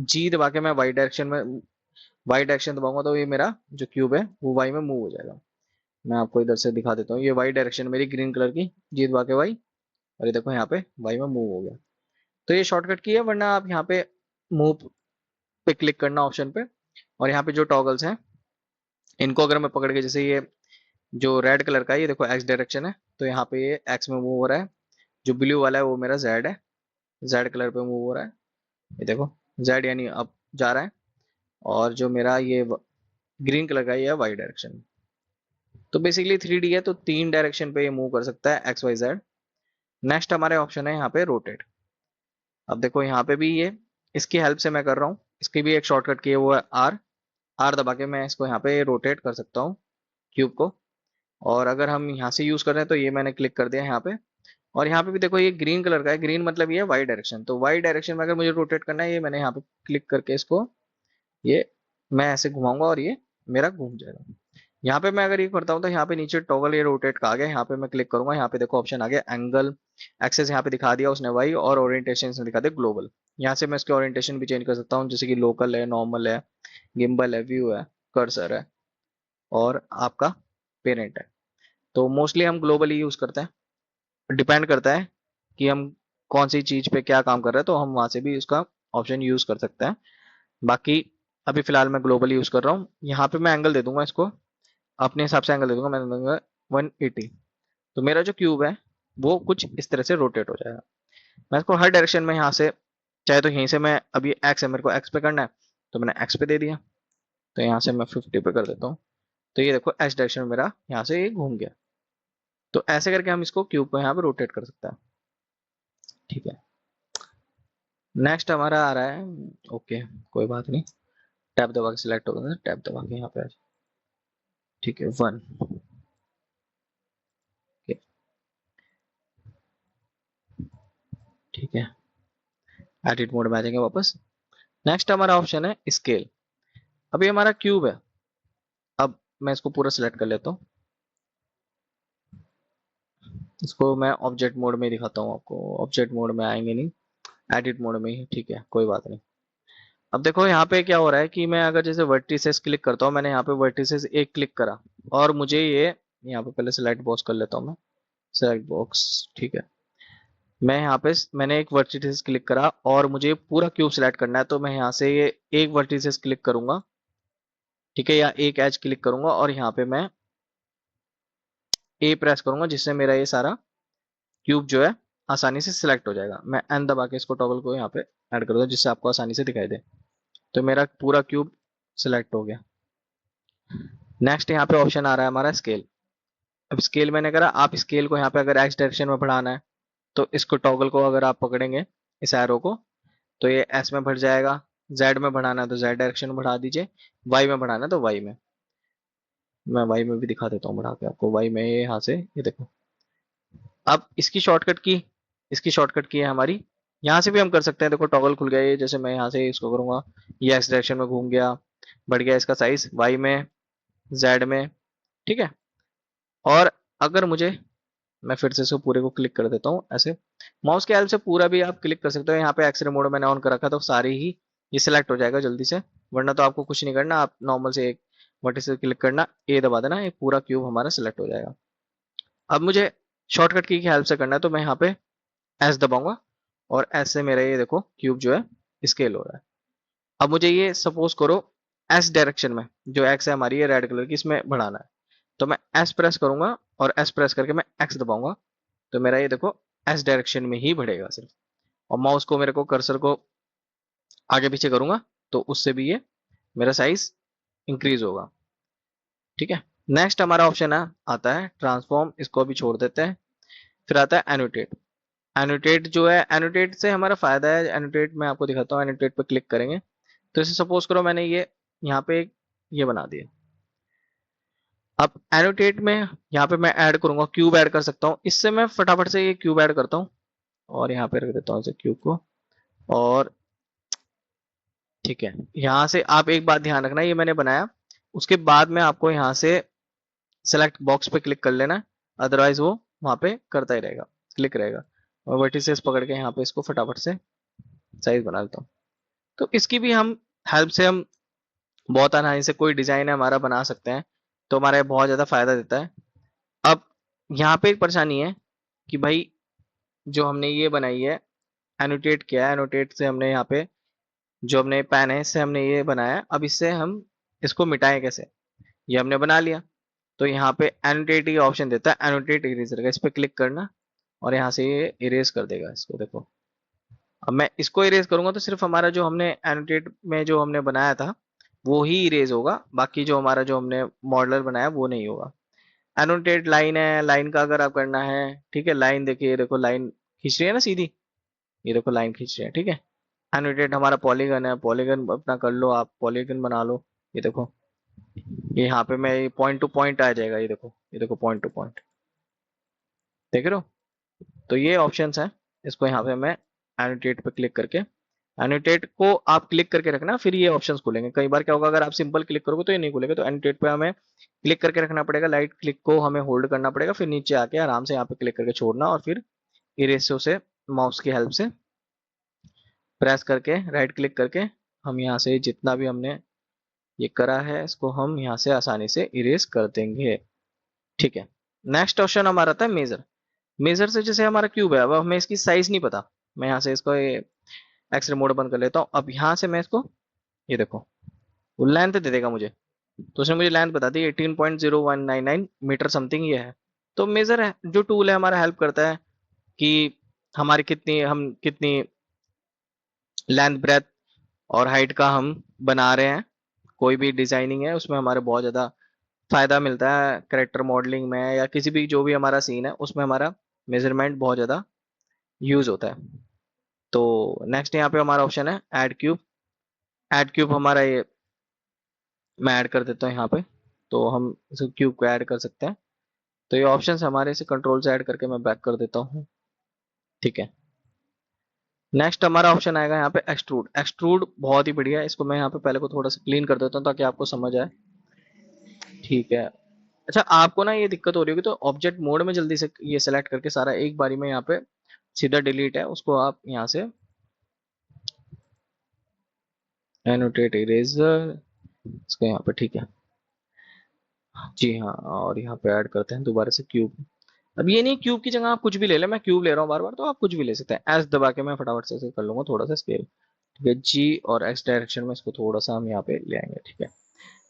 जी दबा के मैं वाई डायरेक्शन दबाऊंगा तो ये मेरा जो क्यूब है वो वाई में मूव हो जाएगा। मैं आपको इधर से दिखा देता हूँ, ये वाई डायरेक्शन मेरी ग्रीन कलर की, जी दबा के वाई, और ये देखो यहाँ पे वाई में मूव हो गया। तो ये शॉर्टकट की है, वरना आप यहाँ पे मूव पे क्लिक करना ऑप्शन पे, और यहाँ पे जो टॉगल्स हैं इनको अगर मैं पकड़ के, जैसे ये जो रेड कलर का है ये देखो एक्स डायरेक्शन है, तो यहाँ पे ये एक्स में मूव हो रहा है। जो ब्लू वाला है वो मेरा जेड है, जेड कलर पे मूव हो रहा है। ये देखो जेड यानी अब जा रहा है। और जो मेरा ये ग्रीन कलर का ये है वाई डायरेक्शन। तो बेसिकली 3D है तो 3 डायरेक्शन पे ये मूव कर सकता है, एक्स वाई जेड। नेक्स्ट हमारे ऑप्शन है यहाँ पे रोटेट। अब देखो यहाँ पे भी ये इसकी हेल्प से मैं कर रहा हूँ, इसकी भी एक शॉर्टकट की है वो है आर। आर दबा के मैं इसको यहाँ पे रोटेट कर सकता हूँ क्यूब को। और अगर हम यहाँ से यूज कर रहे हैं तो ये मैंने क्लिक कर दिया यहाँ पे। और यहाँ पे भी देखो ये ग्रीन कलर का है, ग्रीन मतलब ये वाई डायरेक्शन, तो वाई डायरेक्शन में अगर मुझे रोटेट करना है, ये मैंने यहाँ पे क्लिक करके इसको ये मैं ऐसे घुमाऊंगा और ये मेरा घूम जाएगा। यहाँ पे मैं अगर ये करता हूँ तो यहाँ पे नीचे टॉगल ये रोटेट का आ गया, यहाँ पे मैं क्लिक करूंगा, यहाँ पे देखो ऑप्शन आ गया एंगल एक्सेस, यहाँ पे दिखा दिया उसने वाई, और ओरिएंटेशन इसने दिखा दिया ग्लोबल। यहाँ से मैं इसके ओरिएंटेशन भी चेंज कर सकता हूँ, जैसे कि लोकल है, नॉर्मल है, गिम्बल है, व्यू है, कर्सर है, और आपका पेरेंट है। तो मोस्टली हम ग्लोबली यूज करते हैं, डिपेंड करता है कि हम कौन सी चीज पे क्या काम कर रहे हैं, तो हम वहां से भी उसका ऑप्शन यूज कर सकते हैं। बाकी अभी फिलहाल मैं ग्लोबली यूज कर रहा हूँ। यहाँ पे मैं एंगल दे दूंगा इसको, अपने हिसाब से एंगल दे दूंगा, मैं दूंगा 180। तो मेरा जो क्यूब है वो कुछ इस तरह से रोटेट हो जाएगा। मैं इसको हर डायरेक्शन में यहाँ से, चाहे तो यहीं से मैं, अभी एक्स है मेरे को एक्स पे करना है तो मैंने एक्स पे दे दिया, तो यहाँ से मैं 50 पे कर देता हूँ। तो ये देखो एच डायरेक्शन में मेरा यहाँ से ये घूम गया। तो ऐसे करके हम इसको क्यूब को यहाँ पे रोटेट कर सकते हैं। ठीक है, नेक्स्ट हमारा आ रहा है, ओके कोई बात नहीं, टैब दबा के सिलेक्ट होगा, टैब दबा के यहाँ पे ठीक है 1। ठीक है, एडिट मोड में आ जाएंगे वापस। नेक्स्ट हमारा ऑप्शन है स्केल। अभी हमारा क्यूब है, अब मैं इसको पूरा सिलेक्ट कर लेता हूँ, इसको मैं ऑब्जेक्ट मोड में दिखाता हूँ आपको, ऑब्जेक्ट मोड में आएंगे नहीं, एडिट मोड में ही, ठीक है कोई बात नहीं। अब देखो यहाँ पे क्या हो रहा है कि मैं अगर जैसे वर्टिसेस क्लिक करता हूँ, मैंने यहाँ पे वर्टिसेस एक क्लिक करा और मुझे ये यहाँ पे पहले सिलेक्ट बॉक्स कर लेता हूँ मैं, सिलेक्ट बॉक्स, ठीक है। मैं यहाँ पे मैंने एक वर्टिसेस क्लिक करा और मुझे पूरा क्यूब सिलेक्ट करना है, तो मैं यहाँ से ये एक वर्टिसेस क्लिक करूंगा, ठीक है, या एक एज क्लिक करूंगा और यहाँ पे मैं ए प्रेस करूंगा, जिससे मेरा ये सारा क्यूब जो है आसानी से सिलेक्ट हो जाएगा। मैं एन दबा के इसको टॉगल को यहाँ पे ऐड कर दूंगा जिससे आपको आसानी से दिखाई दे। तो मेरा पूरा क्यूब सिलेक्ट हो गया। नेक्स्ट यहाँ पे ऑप्शन आ रहा है हमारा स्केल। अब स्केल मैंने करा, आप स्केल को यहाँ पे अगर एक्स डायरेक्शन में बढ़ाना है तो इसको टॉगल को अगर आप पकड़ेंगे इस एरो को तो ये एस में बढ़ जाएगा, जेड में बढ़ाना है तो जेड डायरेक्शन में बढ़ा दीजिए, वाई में बढ़ाना है तो वाई में। मैं वाई में भी दिखा देता हूँ बढ़ा के आपको, वाई में ये यहाँ से ये देखो। अब इसकी शॉर्टकट की है हमारी, यहाँ से भी हम कर सकते हैं, देखो टॉगल खुल गया ये, जैसे मैं यहाँ से इसको करूंगा ये एक्स डायरेक्शन में घूम गया, बढ़ गया इसका साइज वाई में, जेड में, ठीक है। और अगर मुझे, मैं फिर से इसको पूरे को क्लिक कर देता हूँ ऐसे, माउस के हेल्प से पूरा भी आप क्लिक कर सकते हो। यहाँ पे एक्सरे मोड मैंने ऑन कर रखा है, तो सारी ही ये सिलेक्ट हो जाएगा जल्दी से, वरना तो आपको कुछ नहीं करना, आप नॉर्मल से एक वर्टिस से क्लिक करना, ए दबा देना, ये पूरा क्यूब हमारा सिलेक्ट हो जाएगा। अब मुझे शॉर्टकट की हेल्प से करना है, तो मैं यहाँ पे एस दबाऊंगा और एस से मेरा ये देखो क्यूब जो है स्केल हो रहा है। अब मुझे ये सपोज करो एस डायरेक्शन में, जो एक्स है हमारी ये रेड कलर की, इसमें बढ़ाना है, तो मैं एस प्रेस करूंगा और एस प्रेस करके मैं एक्स दबाऊंगा, तो मेरा ये देखो एस डायरेक्शन में ही बढ़ेगा सिर्फ। और माउस को मेरे को कर्सर को आगे पीछे करूंगा तो उससे भी ये मेरा साइज इंक्रीज होगा, ठीक है। नेक्स्ट हमारा ऑप्शन है आता है ट्रांसफॉर्म, इसको भी छोड़ देते हैं। फिर आता है एनोटेट। एनोटेट जो है, एनोटेट से हमारा फायदा है, एनोटेट मैं आपको दिखाता हूँ। एनोटेट पे क्लिक करेंगे तो इसे सपोज करो मैंने ये यहाँ पे ये बना दिया। अब एनोटेट में यहाँ पे मैं ऐड करूंगा, क्यूब ऐड कर सकता हूँ, इससे मैं फटाफट से ये क्यूब ऐड करता हूँ और यहाँ पे रख देता हूँ इसे क्यूब को। और ठीक है, यहाँ से आप एक बात ध्यान रखना, ये मैंने बनाया, उसके बाद में आपको यहाँ से सेलेक्ट बॉक्स पे क्लिक कर लेना, अदरवाइज वो वहां पे करता ही रहेगा, क्लिक रहेगा। और वर्टिसेस पकड़ के यहाँ पे इसको फटाफट से साइज बना लेता हूँ। तो इसकी भी हम हेल्प से हम बहुत आसानी से कोई डिजाइन है हमारा बना सकते हैं, तो हमारा ये बहुत ज्यादा फायदा देता है। अब यहाँ पे एक परेशानी है कि भाई जो हमने ये बनाई है, एनोटेट किया है, एनोटेट से हमने यहाँ पे जो हमने पेन है इससे हमने ये बनाया है, अब इससे हम इसको मिटाएं कैसे, ये हमने बना लिया। तो यहाँ पे एनोटेट ये ऑप्शन देता है, एनोटेट इरेजर का, इस पे क्लिक करना और यहाँ से ये इरेज कर देगा इसको, देखो। अब मैं इसको इरेज करूंगा तो सिर्फ हमारा जो हमने एनोटेट में जो हमने बनाया था वो ही इरेज होगा, बाकी जो हमारा जो हमने मॉडलर बनाया वो नहीं होगा। एनोटेट लाइन है, लाइन का अगर आप करना है, ठीक है, लाइन देखिए, ये देखो लाइन खींच रही है ना सीधी, ये देखो लाइन खींच रही है, ठीक है। एनोटेट हमारा पॉलीगन है, पॉलीगन अपना कर लो, आप पॉलीगन बना लो, ये देखो, ये यहाँ पे मैं पॉइंट टू पॉइंट आ जाएगा, ये देखो पॉइंट टू पॉइंट, देख रहे हो। तो ये ऑप्शंस हैं, इसको यहाँ पे मैं एनोटेट पे क्लिक करके, एनोटेट को आप क्लिक करके रखना, फिर ये ऑप्शंस खुलेंगे। कई बार क्या होगा, अगर आप सिंपल क्लिक करोगे तो ये नहीं खुलेगा, तो एनोटेट पे हमें क्लिक करके रखना पड़ेगा, राइट क्लिक को हमें होल्ड करना पड़ेगा, फिर नीचे आके आराम से यहाँ पे क्लिक करके छोड़ना, और फिर इरेजर से माउस की हेल्प से प्रेस करके राइट क्लिक करके हम यहाँ से जितना भी हमने ये करा है इसको हम यहाँ से आसानी से इरेज कर देंगे। ठीक है, नेक्स्ट ऑप्शन हमारा था मेजर। मेजर से जैसे हमारा क्यूब है, अब हमें इसकी साइज नहीं पता, मैं यहाँ से इसको एक्सरे मोड बंद कर लेता हूँ। अब यहाँ से मैं इसको, ये देखो, वो लेंथ दे देगा मुझे, तो उसने मुझे लेंथ बता दी 18.0199 मीटर समथिंग ये है। तो मेजर है जो टूल है हमारा हेल्प करता है कि हमारी कितनी, हम कितनी लेंथ ब्रेथ और हाइट का हम बना रहे हैं, कोई भी डिजाइनिंग है उसमें हमारे बहुत ज़्यादा फायदा मिलता है, करेक्टर मॉडलिंग में या किसी भी जो भी हमारा सीन है उसमें हमारा मेजरमेंट बहुत ज़्यादा यूज होता है। तो नेक्स्ट यहाँ पे हमारा ऑप्शन है ऐड क्यूब। ऐड क्यूब हमारा ये मैं ऐड कर देता हूँ यहाँ पे, तो हम इस क्यूब को ऐड कर सकते हैं। तो ये ऑप्शन हमारे इसे कंट्रोल से ऐड करके मैं बैक कर देता हूँ। ठीक है, नेक्स्ट हमारा ऑप्शन आएगा यहाँ पे एक्सट्रूड। एक्सट्रूड बहुत ही बढ़िया है, इसको मैं यहाँ पे पहले को थोड़ा सा क्लीन कर देता हूँ ताकि आपको समझ आए। ठीक है, अच्छा आपको ना ये दिक्कत हो रही होगी तो ऑब्जेक्ट मोड में जल्दी से ये सेलेक्ट करके सारा एक बारी में यहाँ पे सीधा डिलीट है, उसको आप यहाँ से एनोटेट इरेजर, इसको यहाँ पे, ठीक है जी हाँ, और यहाँ पे ऐड करते हैं दोबारा से क्यूब। अब ये नहीं क्यूब की जगह आप कुछ भी ले लें, मैं क्यूब ले रहा हूँ बार बार, तो आप कुछ भी ले सकते हैं। एस दबा के मैं फटाफट से इसे कर लूंगा थोड़ा सा स्केल, ठीक है जी, और एक्स डायरेक्शन में इसको थोड़ा सा हम यहाँ पे ले आएंगे, ठीक है।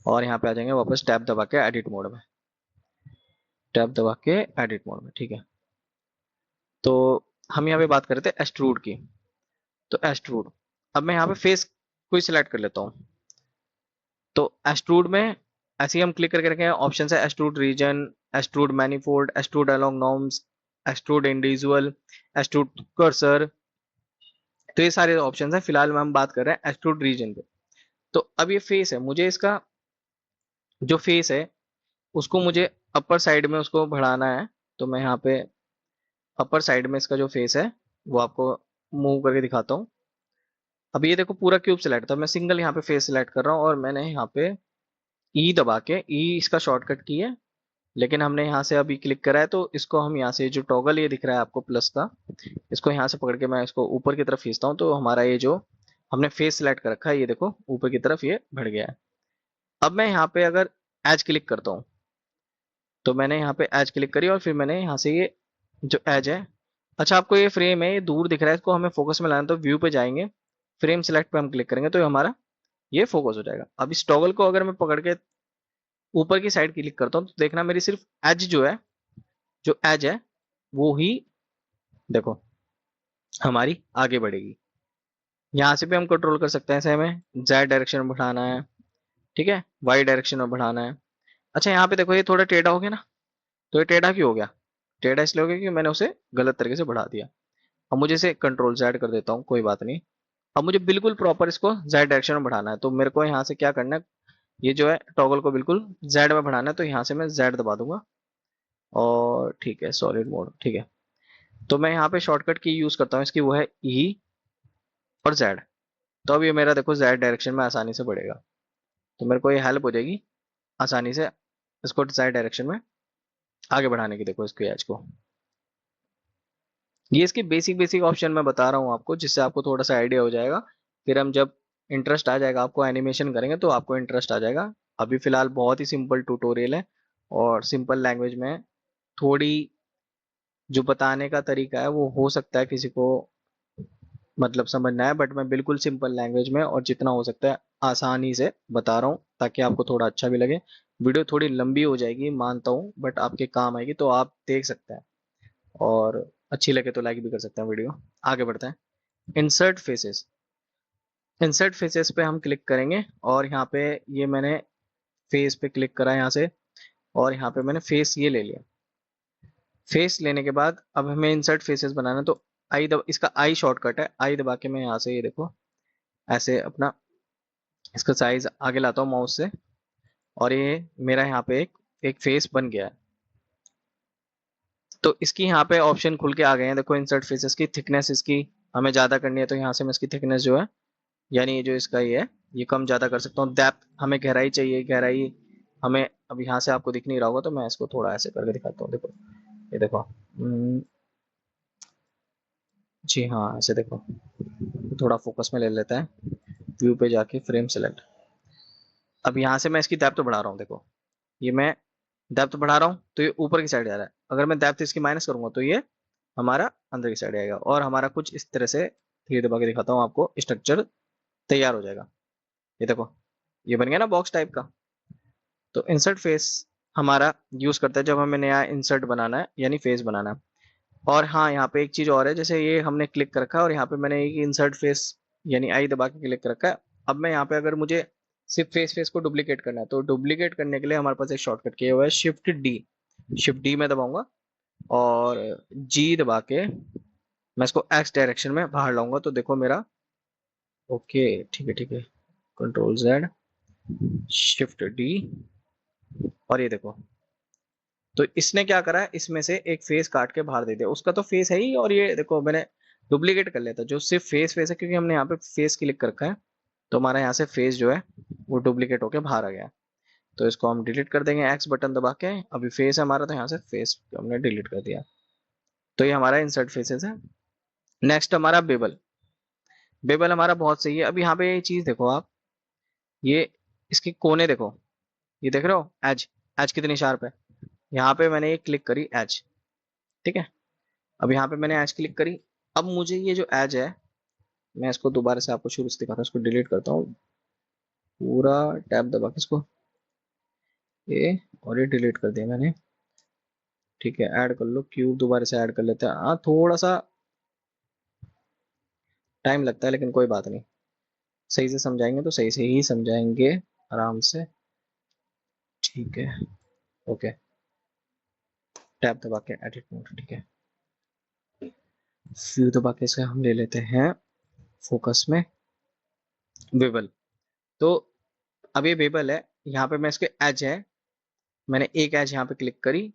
और यहाँ पे आ जाएंगे वापस टैब दबा के एडिट मोड में, टैब दबा के एडिट मोड में, ठीक है। तो हम यहाँ पे बात कर रहे थे एक्सट्रूड की, तो एक्सट्रूड, अब मैं यहाँ पे फेस कोई सिलेक्ट कर लेता हूँ। तो एक्सट्रूड में ऐसे ही हम क्लिक करके रखें, ऑप्शन है extrude region, extrude manifold, extrude along norms, extrude individual, extrude cursor. तो ये सारे ऑप्शन हैं, फिलहाल में हम बात कर रहे हैं एक्सट्रूड रीजन पे। तो अब ये फेस है, मुझे इसका जो फेस है उसको मुझे अपर साइड में उसको बढ़ाना है। तो मैं यहाँ पे अपर साइड में इसका जो फेस है वो आपको मूव करके दिखाता हूँ। अब ये देखो पूरा क्यूब सिलेक्ट था, मैं सिंगल यहाँ पे फेस सिलेक्ट कर रहा हूँ और मैंने यहाँ पे ई दबा के, ई इसका शॉर्टकट की है, लेकिन हमने यहाँ से अभी क्लिक करा है तो इसको हम यहाँ से जो टॉगल ये दिख रहा है आपको प्लस का, इसको यहाँ से पकड़ के मैं इसको ऊपर की तरफ खींचता हूँ, तो हमारा ये जो हमने फेस सिलेक्ट कर रखा है ये देखो ऊपर की तरफ ये बढ़ गया है। अब मैं यहाँ पे अगर एज क्लिक करता हूँ, तो मैंने यहाँ पे एज क्लिक करी और फिर मैंने यहाँ से ये जो एज है, अच्छा आपको ये फ्रेम है ये दूर दिख रहा है, इसको हमें फोकस में लाना, तो व्यू पे जाएंगे, फ्रेम सिलेक्ट पे हम क्लिक करेंगे तो हमारा ये फोकस हो जाएगा। अब इस टॉगल को अगर मैं पकड़ के ऊपर की साइड क्लिक करता हूँ तो देखना मेरी सिर्फ एज जो है, जो एज है वो ही देखो हमारी आगे बढ़ेगी। यहाँ से भी हम कंट्रोल कर सकते हैं, ऐसे हमें जेड डायरेक्शन में बढ़ाना है, ठीक है, वाई डायरेक्शन में बढ़ाना है। अच्छा यहाँ पे देखो ये थोड़ा टेढ़ा हो गया ना, तो ये टेढ़ा क्यों हो गया, टेढ़ा इसलिए हो गया कि मैंने उसे गलत तरीके से बढ़ा दिया। अब मुझे इसे कंट्रोल जेड कर देता हूँ, कोई बात नहीं। अब मुझे बिल्कुल प्रॉपर इसको जेड डायरेक्शन में बढ़ाना है, तो मेरे को यहाँ से क्या करना है, ये जो है टॉगल को बिल्कुल जेड में बढ़ाना है, तो यहाँ से मैं जेड दबा दूंगा और ठीक है सॉलिड मोड, ठीक है। तो मैं यहाँ पे शॉर्टकट की यूज करता हूँ इसकी, वो है ई और जेड। तो अब ये मेरा देखो जेड डायरेक्शन में आसानी से बढ़ेगा, तो मेरे को ये हेल्प हो जाएगी आसानी से इसको जेड डायरेक्शन में आगे बढ़ाने की। देखो इसके एज को, ये इसकी बेसिक बेसिक ऑप्शन मैं बता रहा हूँ आपको, जिससे आपको थोड़ा सा आइडिया हो जाएगा। फिर हम जब इंटरेस्ट आ जाएगा आपको एनिमेशन करेंगे तो आपको इंटरेस्ट आ जाएगा। अभी फिलहाल बहुत ही सिंपल ट्यूटोरियल है और सिंपल लैंग्वेज में, थोड़ी जो बताने का तरीका है वो हो सकता है किसी को मतलब समझना है, बट मैं बिल्कुल सिंपल लैंग्वेज में और जितना हो सकता है आसानी से बता रहा हूँ ताकि आपको थोड़ा अच्छा भी लगे। वीडियो थोड़ी लंबी हो जाएगी मानता हूँ, बट आपके काम आएगी तो आप देख सकते हैं, और अच्छी लगे तो लाइक भी कर सकते हैं वीडियो। आगे बढ़ते हैं। इंसर्ट फेसेस, इंसर्ट फेसेस पे हम क्लिक करेंगे और यहाँ पे ये मैंने फेस पे क्लिक करा यहाँ से, और यहाँ पे मैंने फेस ये ले लिया। फेस लेने के बाद अब हमें इंसर्ट फेसेस बनाना है, तो आई दबा, इसका आई शॉर्टकट है, आई दबा के मैं यहाँ से ये देखो ऐसे अपना इसका साइज आगे लाता हूँ माउस से, और ये मेरा यहाँ पे एक फेस बन गया है। तो इसकी यहाँ पे ऑप्शन खुल के आ गए हैं, देखो इंसर्ट फेसेस की थिकनेस इसकी हमें ज्यादा करनी है, तो यहाँ से मैं इसकी थिकनेस जो है, यानी ये जो इसका ये है, ये कम ज्यादा कर सकता हूँ। डेप्थ हमें गहराई चाहिए, गहराई हमें अब यहाँ से आपको दिख नहीं रहा होगा तो मैं इसको थोड़ा ऐसे करके दिखाता हूँ। देखो ये देखो, जी हाँ ऐसे देखो, थोड़ा फोकस में ले लेता है, व्यू पे जाके फ्रेम सेलेक्ट। अब यहाँ से मैं इसकी डेप्थ बढ़ा रहा हूँ, देखो ये मैं डेप्थ बढ़ा रहा हूँ तो ये ऊपर की साइड जा रहा है। अगर मैं डेप्थ इसकी माइनस करूंगा तो ये हमारा अंदर की साइड आएगा, और हमारा कुछ इस तरह से धीरे दबा के दिखाता हूँ आपको, स्ट्रक्चर तैयार हो जाएगा। ये देखो ये बन गया ना बॉक्स टाइप का। तो इंसर्ट फेस हमारा यूज करता है जब हमें नया इंसर्ट बनाना है यानी फेस बनाना है। और हाँ यहाँ पे एक चीज और है, जैसे ये हमने क्लिक कर रखा है और यहाँ पे मैंने एक इंसर्ट फेस यानी आई दबा के क्लिक कर रखा है। अब मैं यहाँ पे अगर मुझे सिर्फ फेस फेस को डुप्लीकेट करना है, तो डुप्लीकेट करने के लिए हमारे पास एक शॉर्टकट किया हुआ है शिफ्ट डी। शिफ्ट डी में दबाऊंगा और जी दबा के मैं इसको एक्स डायरेक्शन में बाहर लाऊंगा, तो देखो मेरा ओके, ठीक है ठीक है, कंट्रोल जेड शिफ्ट डी, और ये देखो। तो इसने क्या करा है, इसमें से एक फेस काट के बाहर दे दिया, उसका तो फेस है ही, और ये देखो मैंने डुप्लीकेट कर लिया था जो सिर्फ फेस फेस है, क्योंकि हमने यहाँ पे फेस क्लिक कर रखा है तो हमारा यहाँ से फेस जो है वो डुप्लीकेट होके बाहर आ गया। तो इसको हम डिलीट कर देंगे एक्स बटन दबा के। अभी फेस है हमारा तो यहाँ से फेस हमने डिलीट कर दिया। तो ये हमारा इंसर्ट फेसेस है। नेक्स्ट हमारा बेबल। बेबल हमारा बहुत सही है। अब यहाँ पे ये चीज देखो आप, ये इसके कोने देखो, ये देख रहे हो एज, एज कितनी शार्प है। यहाँ पे मैंने ये क्लिक करी एज, ठीक है। अब यहाँ पे मैंने एज क्लिक करी। अब मुझे ये जो एज है, मैं इसको दोबारा से आपको शुरू से दिखाता हूँ, इसको डिलीट करता हूँ, पूरा टैब दबा के इसको ये, और ये डिलीट कर दिया मैंने। ठीक है, ऐड कर लो क्यूब, दोबारा से ऐड कर लेते हैं। हाँ थोड़ा सा टाइम लगता है लेकिन कोई बात नहीं, सही से समझाएंगे तो सही से ही समझाएंगे, आराम से। ठीक है, ओके, टैब दबा के एडिट मोड, ठीक है। व्यू दबा के इसे हम ले लेते हैं फोकस में, बेबल। तो अब ये बेबल है, यहाँ पे मैं इसके एज है, मैंने एक एज यहाँ पे क्लिक करी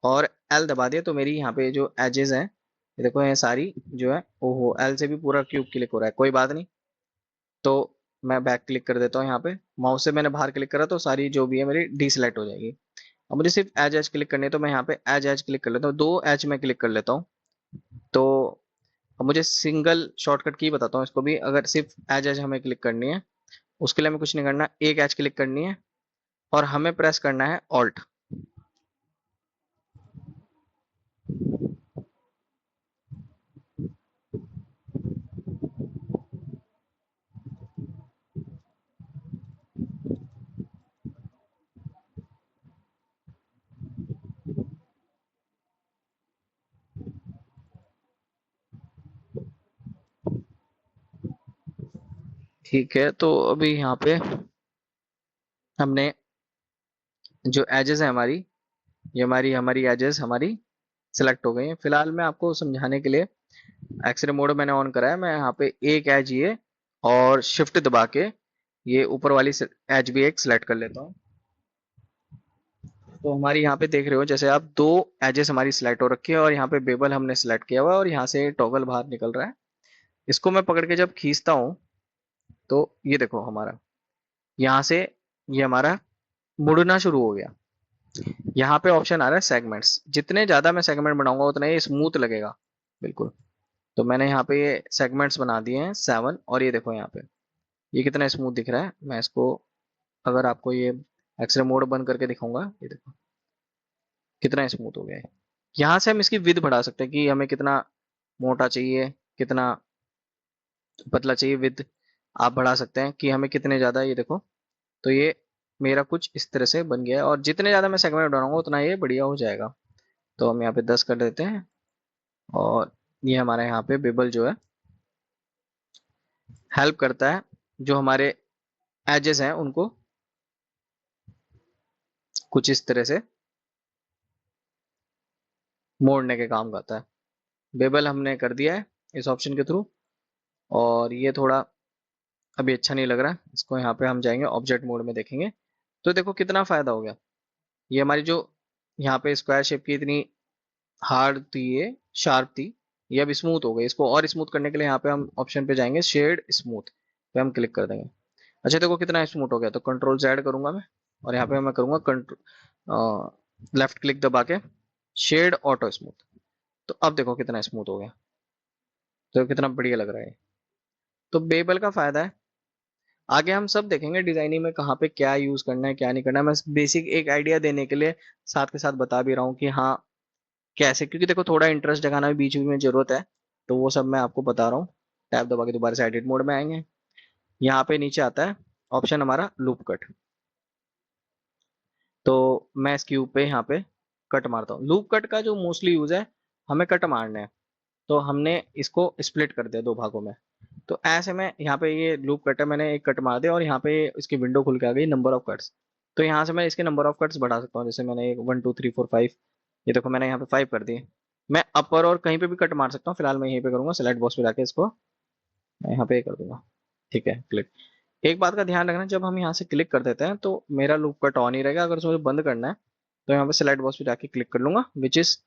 और एल दबा दिया, तो मेरी यहाँ पे जो एजेस हैं ये देखो, ये सारी जो है, ओहो एल से भी पूरा क्यूब क्लिक हो रहा है, कोई बात नहीं। तो मैं बैक क्लिक कर देता हूँ, यहाँ पे माउस से मैंने बाहर क्लिक करा तो सारी जो भी है मेरी डी सिलेक्ट हो जाएगी। अब मुझे सिर्फ एज एज क्लिक करनी है, तो मैं यहाँ पे एज एज क्लिक कर लेता हूँ, दो एज में क्लिक कर लेता हूँ। तो अब मुझे सिंगल शॉर्टकट की बताता हूँ इसको भी, अगर सिर्फ एज एज हमें क्लिक करनी है उसके लिए हमें कुछ नहीं करना, एक एज क्लिक करनी है और हमें प्रेस करना है ऑल्ट। ठीक है, तो अभी यहाँ पे हमने जो एजेस है हमारी, ये हमारी हमारी एजेस हमारी सिलेक्ट हो गई हैं। फिलहाल मैं आपको समझाने के लिए एक्सरे मोड मैंने ऑन करा है, मैं यहाँ पे एक एज ये और शिफ्ट दबा के ये ऊपर वाली एज भी एक सिलेक्ट कर लेता हूँ। तो हमारी यहाँ पे देख रहे हो जैसे आप, दो एजेस हमारी सिलेक्ट हो रखी है और यहाँ पे बेबल हमने सिलेक्ट किया हुआ है और यहाँ से टॉगल बाहर निकल रहा है। इसको मैं पकड़ के जब खींचता हूँ तो ये देखो हमारा यहाँ से ये हमारा मुड़ना शुरू हो गया। यहाँ पे ऑप्शन आ रहा है सेगमेंट्स, जितने ज्यादा मैं सेगमेंट बनाऊंगा उतना ये स्मूथ लगेगा बिल्कुल। तो मैंने यहाँ पे ये सेगमेंट्स बना दिए हैं 7, और ये देखो यहाँ पे ये कितना स्मूथ दिख रहा है। मैं इसको अगर आपको ये एक्सरे मोड बंद करके दिखाऊंगा, ये देखो कितना स्मूथ हो गया है। यहाँ से हम इसकी विड्थ बढ़ा सकते हैं कि हमें कितना मोटा चाहिए, कितना पतला चाहिए, विड्थ आप बढ़ा सकते हैं कि हमें कितने ज्यादा। ये देखो तो ये मेरा कुछ इस तरह से बन गया है, और जितने ज्यादा मैं सेगमेंट बनाऊंगा उतना ये बढ़िया हो जाएगा। तो हम यहाँ पे 10 कर देते हैं, और ये हमारे यहाँ पे बेबल जो है हेल्प करता है जो हमारे एजेस हैं उनको कुछ इस तरह से मोड़ने के काम करता है। बेबल हमने कर दिया है इस ऑप्शन के थ्रू, और ये थोड़ा अभी अच्छा नहीं लग रहा है, इसको यहाँ पे हम जाएंगे ऑब्जेक्ट मोड में देखेंगे। तो देखो कितना फायदा हो गया। ये हमारी जो यहाँ पे स्क्वायर शेप की इतनी हार्ड थी, ये शार्प थी, ये अब स्मूथ हो गई। इसको और स्मूथ करने के लिए यहाँ पे हम ऑप्शन पे जाएंगे शेड स्मूथ पे हम क्लिक कर देंगे। अच्छा देखो कितना स्मूथ हो गया। तो कंट्रोल Z करूंगा मैं, और यहाँ पे मैं करूंगा कंट्रोल लेफ्ट क्लिक दबा के शेड ऑटो स्मूथ। तो अब देखो कितना स्मूथ हो गया, तो कितना बढ़िया लग रहा है। तो बेबल का फायदा है। आगे हम सब देखेंगे डिजाइनिंग में कहाँ पे क्या यूज करना है क्या नहीं करना है। मैं बेसिक एक आइडिया देने के लिए साथ के साथ बता भी रहा हूँ कि हाँ कैसे, क्योंकि देखो थोड़ा इंटरेस्ट जगाना भी बीच बीच में जरूरत है। तो वो सब मैं आपको बता रहा हूँ। टैब दबा के दोबारा से एडिट मोड में आएंगे। यहाँ पे नीचे आता है ऑप्शन हमारा लूप कट। तो मैं इस क्यूब पे यहाँ पे कट मारता हूँ। लूप कट का जो मोस्टली यूज है, हमें कट मारने हैं, तो हमने इसको स्प्लिट कर दिया 2 भागों में। तो ऐसे में यहाँ पे ये लूप कट है, मैंने एक कट मार दिया और यहाँ पे इसकी विंडो खुल के आ गई नंबर ऑफ कट्स। तो यहाँ से मैं इसके नंबर ऑफ कट्स बढ़ा सकता हूँ। जैसे मैंने एक 1 2 3 4 5, ये देखो मैंने यहाँ पे 5 कर दिए। मैं अपर और कहीं पे भी कट मार सकता हूँ। फिलहाल मैं यहीं पे करूंगा, सेलेक्ट बॉक्स पे जाके इसको मैं यहाँ पे कर दूंगा। ठीक है, क्लिक। एक बात का ध्यान रखना, जब हम यहाँ से क्लिक कर देते हैं तो मेरा लूप कट ऑन ही रहेगा। अगर उसको मुझे बंद करना है तो यहाँ पे सेलेक्ट बॉक्स पे जाके क्लिक कर लूंगा, विच इज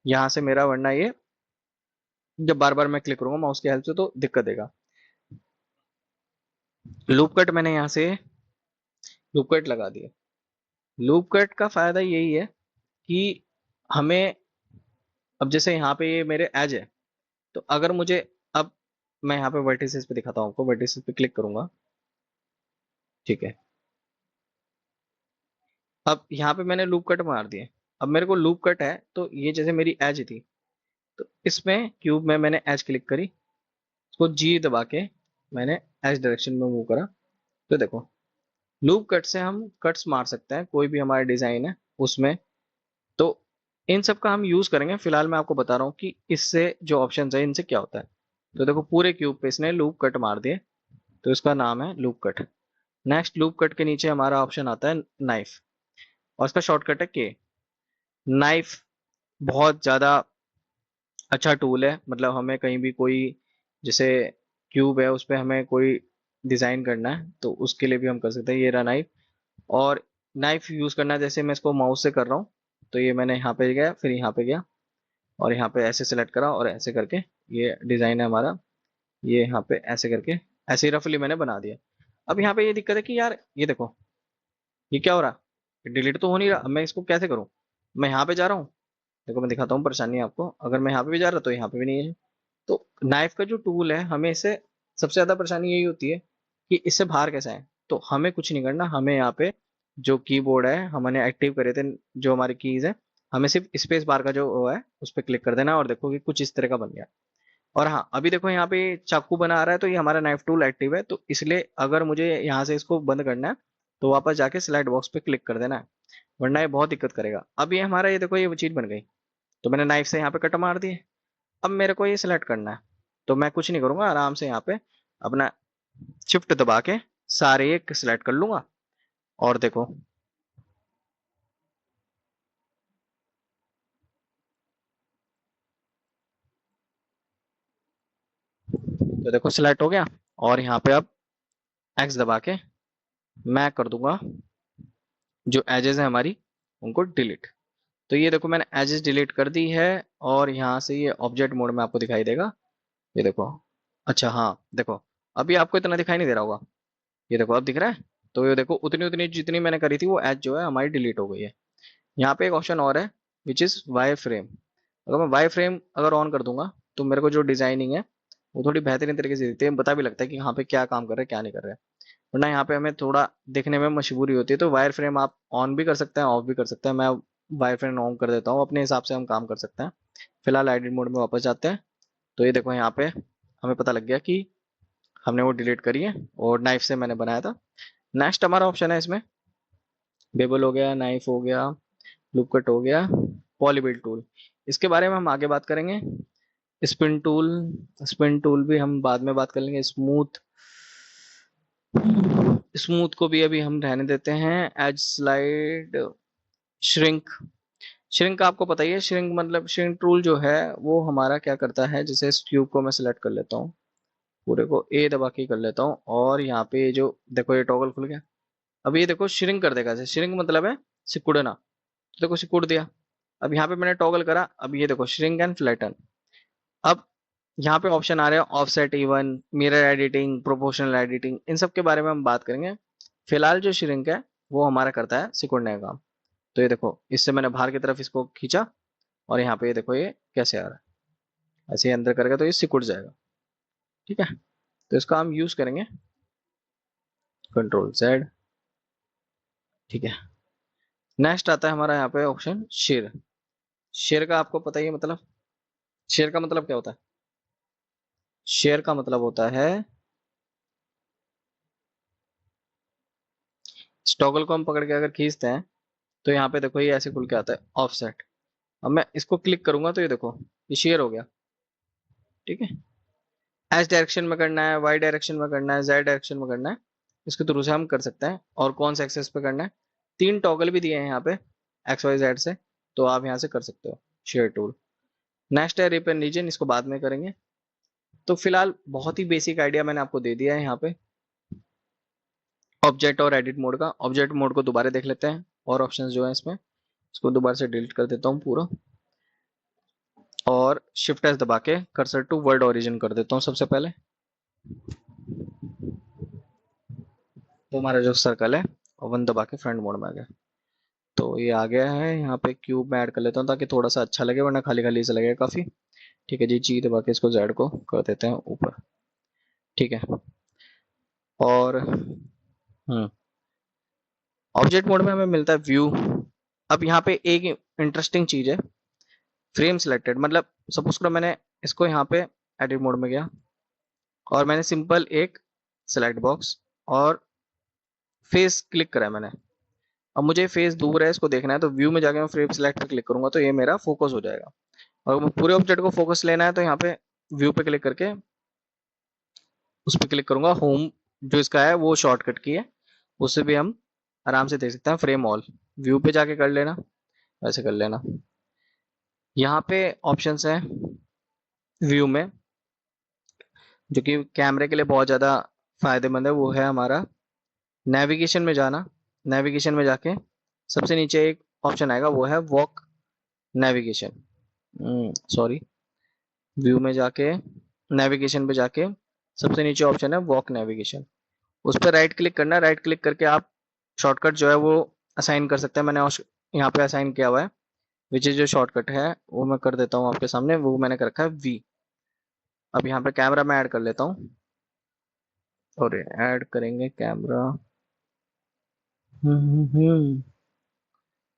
यहाँ से मेरा, वरना ये जब बार बार मैं क्लिक करूंगा माउस की हेल्प से तो दिक्कत देगा। लूप कट मैंने यहाँ से लूप कट लगा दिया। लूप कट का फायदा यही है कि हमें, अब जैसे यहाँ पे ये मेरे एज है, तो अगर मुझे, अब मैं यहाँ पे वर्टिसेस पे दिखाता हूँ आपको। वर्टिसेस पे क्लिक करूंगा, ठीक है। अब यहाँ पे मैंने लूप कट मार दिया। अब मेरे को लूप कट है, तो ये जैसे मेरी एज थी, तो इसमें क्यूब में मैंने एज क्लिक करी, उसको जी दबा के मैंने एज डायरेक्शन में मूव करा। तो देखो लूप कट से हम कट्स मार सकते हैं कोई भी हमारा डिजाइन है उसमें। तो इन सब का हम यूज करेंगे। फिलहाल मैं आपको बता रहा हूँ कि इससे जो ऑप्शन है इनसे क्या होता है। तो देखो पूरे क्यूब पे इसने लूप कट मार दिए, तो इसका नाम है loop cut. Next loop cut के नीचे हमारा ऑप्शन आता है नाइफ, और इसका शॉर्टकट है के। नाइफ बहुत ज्यादा अच्छा टूल है। मतलब हमें कहीं भी कोई, जैसे क्यूब है उस पर हमें कोई डिजाइन करना है तो उसके लिए भी हम कर सकते हैं। ये रहा नाइफ। और नाइफ यूज करना है, जैसे मैं इसको माउस से कर रहा हूँ, तो ये मैंने यहाँ पे गया, फिर यहाँ पे गया, और यहाँ पे ऐसे सेलेक्ट करा, और ऐसे करके ये डिजाइन है हमारा। ये यहाँ पे ऐसे करके ऐसे ही रफली मैंने बना दिया। अब यहाँ पे ये दिक्कत है कि यार ये देखो ये क्या हो रहा है, डिलीट तो हो नहीं रहा। अब मैं इसको कैसे करूँ। मैं यहाँ पे जा रहा हूँ, देखो मैं दिखाता हूँ परेशानी आपको। अगर मैं यहाँ पे भी जा रहा तो यहाँ पे भी नहीं है। तो नाइफ का जो टूल है, हमें इससे सबसे ज्यादा परेशानी यही होती है कि इससे बाहर कैसे आए। तो हमें कुछ नहीं करना, हमें यहाँ पे जो कीबोर्ड है हमने एक्टिव करे थे, जो हमारी कीज है, हमें सिर्फ स्पेस बार का जो वो है उस पर क्लिक कर देना, और देखो कि कुछ इस तरह का बन गया। और हाँ अभी देखो यहाँ पे चाकू बना आ रहा है, तो ये हमारा नाइफ टूल एक्टिव है। तो इसलिए अगर मुझे यहाँ से इसको बंद करना है तो वापस जाके स्लाइड बॉक्स पे क्लिक कर देना है, वरना ये बहुत दिक्कत करेगा। अब ये हमारा, ये देखो ये चीज बन गई। तो मैंने नाइफ से यहाँ पे कट मार दी। अब मेरे को ये सिलेक्ट करना है, तो मैं कुछ नहीं करूंगा, आराम से यहाँ पे अपना शिफ्ट दबा के सारे एक सिलेक्ट कर लूंगा। और देखो तो देखो सिलेक्ट हो गया। और यहाँ पे अब एक्स दबा के मैं कर दूंगा जो एजेस है हमारी उनको डिलीट। तो ये देखो मैंने एजेस डिलीट कर दी है, और यहाँ से ये ऑब्जेक्ट मोड में आपको दिखाई देगा। ये देखो, अच्छा हाँ देखो अभी आपको इतना दिखाई नहीं दे रहा होगा। ये देखो अब दिख रहा है। तो ये देखो उतनी उतनी जितनी मैंने करी थी वो एज जो है हमारी डिलीट हो गई है। यहाँ पे एक ऑप्शन और है विच इज वाई फ्रेम। अगर मैं वाई फ्रेम अगर ऑन कर दूंगा तो मेरे को जो डिजाइनिंग है वो थोड़ी बेहतरीन तरीके से देती है, पता भी लगता है कि यहाँ पे क्या काम कर रहे हैं क्या नहीं कर रहे हैं। वरना यहाँ पे हमें थोड़ा देखने में मजबूरी होती है। तो वायर फ्रेम आप ऑन भी कर सकते हैं ऑफ भी कर सकते हैं। मैं वायर फ्रेम ऑन कर देता हूँ, अपने हिसाब से हम काम कर सकते हैं। फिलहाल एडिट मोड में वापस जाते हैं। तो ये देखो यहाँ पे हमें पता लग गया कि हमने वो डिलीट करी है और नाइफ से मैंने बनाया था। नेक्स्ट हमारा ऑप्शन है इसमें बेबल हो गया, नाइफ हो गया, लूप कट हो गया, पॉलीबिल टूल। इसके बारे में हम आगे बात करेंगे। स्पिन टूल, स्पिन टूल भी हम बाद में बात कर लेंगे। स्मूथ, स्मूथ को भी अभी हम रहने देते हैं। एज स्लाइड, श्रिंक, श्रिंक आपको पता ही है। श्रिंक मतलब श्रिंक टूल जो है वो हमारा क्या करता है, जैसे इस क्यूब को मैं सिलेक्ट कर लेता हूँ, पूरे को ए दबा के कर लेता हूँ और यहाँ पे ये जो देखो ये टॉगल खुल गया। अब ये देखो श्रिंक कर देगा। श्रिंक मतलब है सिकुड़ना। तो देखो सिकुड़ दिया। अब यहाँ पे मैंने टॉगल करा, अब ये देखो श्रिंक एंड फ्लैटन। अब यहाँ पे ऑप्शन आ रहे हैं offset, even, mirror editing, proportional editing, इन सब के बारे में हम बात करेंगे। फिलहाल जो श्रिंक है वो हमारा करता है सिकुड़ने का काम। तो ये देखो इससे मैंने बाहर की तरफ इसको खींचा और यहाँ पे ये देखो ये कैसे आ रहा है। ऐसे ही अंदर करेगा तो ये सिकुड़ जाएगा। ठीक है, तो इसका हम यूज करेंगे कंट्रोल जेड। ठीक है, नेक्स्ट आता है हमारा यहाँ पे ऑप्शन शेर। शेर का आपको पता ही है मतलब। शेर का मतलब क्या होता है? शेर का मतलब होता है टॉगल को हम पकड़ के अगर खींचते हैं तो यहाँ पे देखो ये ऐसे खुल के आता है ऑफसेट। अब मैं इसको क्लिक करूंगा तो ये देखो ये शेयर हो गया। ठीक है, एस डायरेक्शन में करना है, वाई डायरेक्शन में करना है, जेड डायरेक्शन में करना है, इसके थ्रू से हम कर सकते हैं। और कौन से एक्सेस पे करना है, तीन टॉगल भी दिए हैं यहाँ पे एक्स वाई जेड से, तो आप यहाँ से कर सकते हो शेयर टूल। नेक्स्ट है रिप एंड रीजन, इसको बाद में करेंगे। तो फिलहाल बहुत ही बेसिक आइडिया मैंने आपको दे दिया है यहाँ पे ऑब्जेक्ट और एडिट मोड का। ऑब्जेक्ट मोड को दोबारा देख लेते हैं और ऑप्शंस जो है इसमें, इसको दोबारा से डिलीट कर देता हूँ पूरा और शिफ्ट एस दबा के कर्सर टू वर्ड ओरिजिन कर देता हूँ सबसे पहले। तो हमारा जो सर्कल है और वन दबा के फ्रंट मोड में आ गया। तो ये आ गया है। यहाँ पे क्यूब में ऐड कर लेता हूँ ताकि थोड़ा सा अच्छा लगे, वरना खाली खाली से लगेगा काफी। ठीक है जी, जी दबा के इसको जेड को कर देते हैं ऊपर। ठीक है, और ऑब्जेक्ट मोड में हमें मिलता है व्यू। अब यहाँ पे एक इंटरेस्टिंग चीज है, फ्रेम सिलेक्टेड। मतलब सपोज करो मैंने इसको यहाँ पे एडिट मोड में गया और मैंने सिंपल एक सिलेक्ट बॉक्स और फेस क्लिक करा है मैंने। अब मुझे फेस दूर है, इसको देखना है, तो व्यू में जाके मैं फ्रेम सिलेक्ट पे क्लिक करूंगा तो ये मेरा फोकस हो जाएगा। और पूरे ऑब्जेक्ट को फोकस लेना है तो यहाँ पे व्यू पे क्लिक करके उस पर क्लिक करूंगा। होम जो इसका है वो शॉर्टकट की है, उससे भी हम आराम से देख सकते हैं। फ्रेम ऑल व्यू पे जाके कर लेना, वैसे कर लेना। यहाँ पे ऑप्शंस हैं व्यू में जो कि कैमरे के लिए बहुत ज़्यादा फायदेमंद है, वो है हमारा नेविगेशन में जाना। नेविगेशन में जाके सबसे नीचे एक ऑप्शन आएगा वो है वॉक नेविगेशन। सॉरी, व्यू में जाके नेविगेशन पे जाके सबसे नीचे ऑप्शन है वॉक नेविगेशन, उस पर राइट क्लिक करना है। राइट क्लिक करके आप शॉर्टकट जो है वो असाइन कर सकते हैं। मैंने यहाँ पे असाइन किया हुआ है, विच इज जो शॉर्टकट है वो मैं कर देता हूँ आपके सामने। वो मैंने कर रखा है वी। अब यहाँ पे कैमरा में ऐड कर लेता हूँ और ऐड करेंगे कैमरा।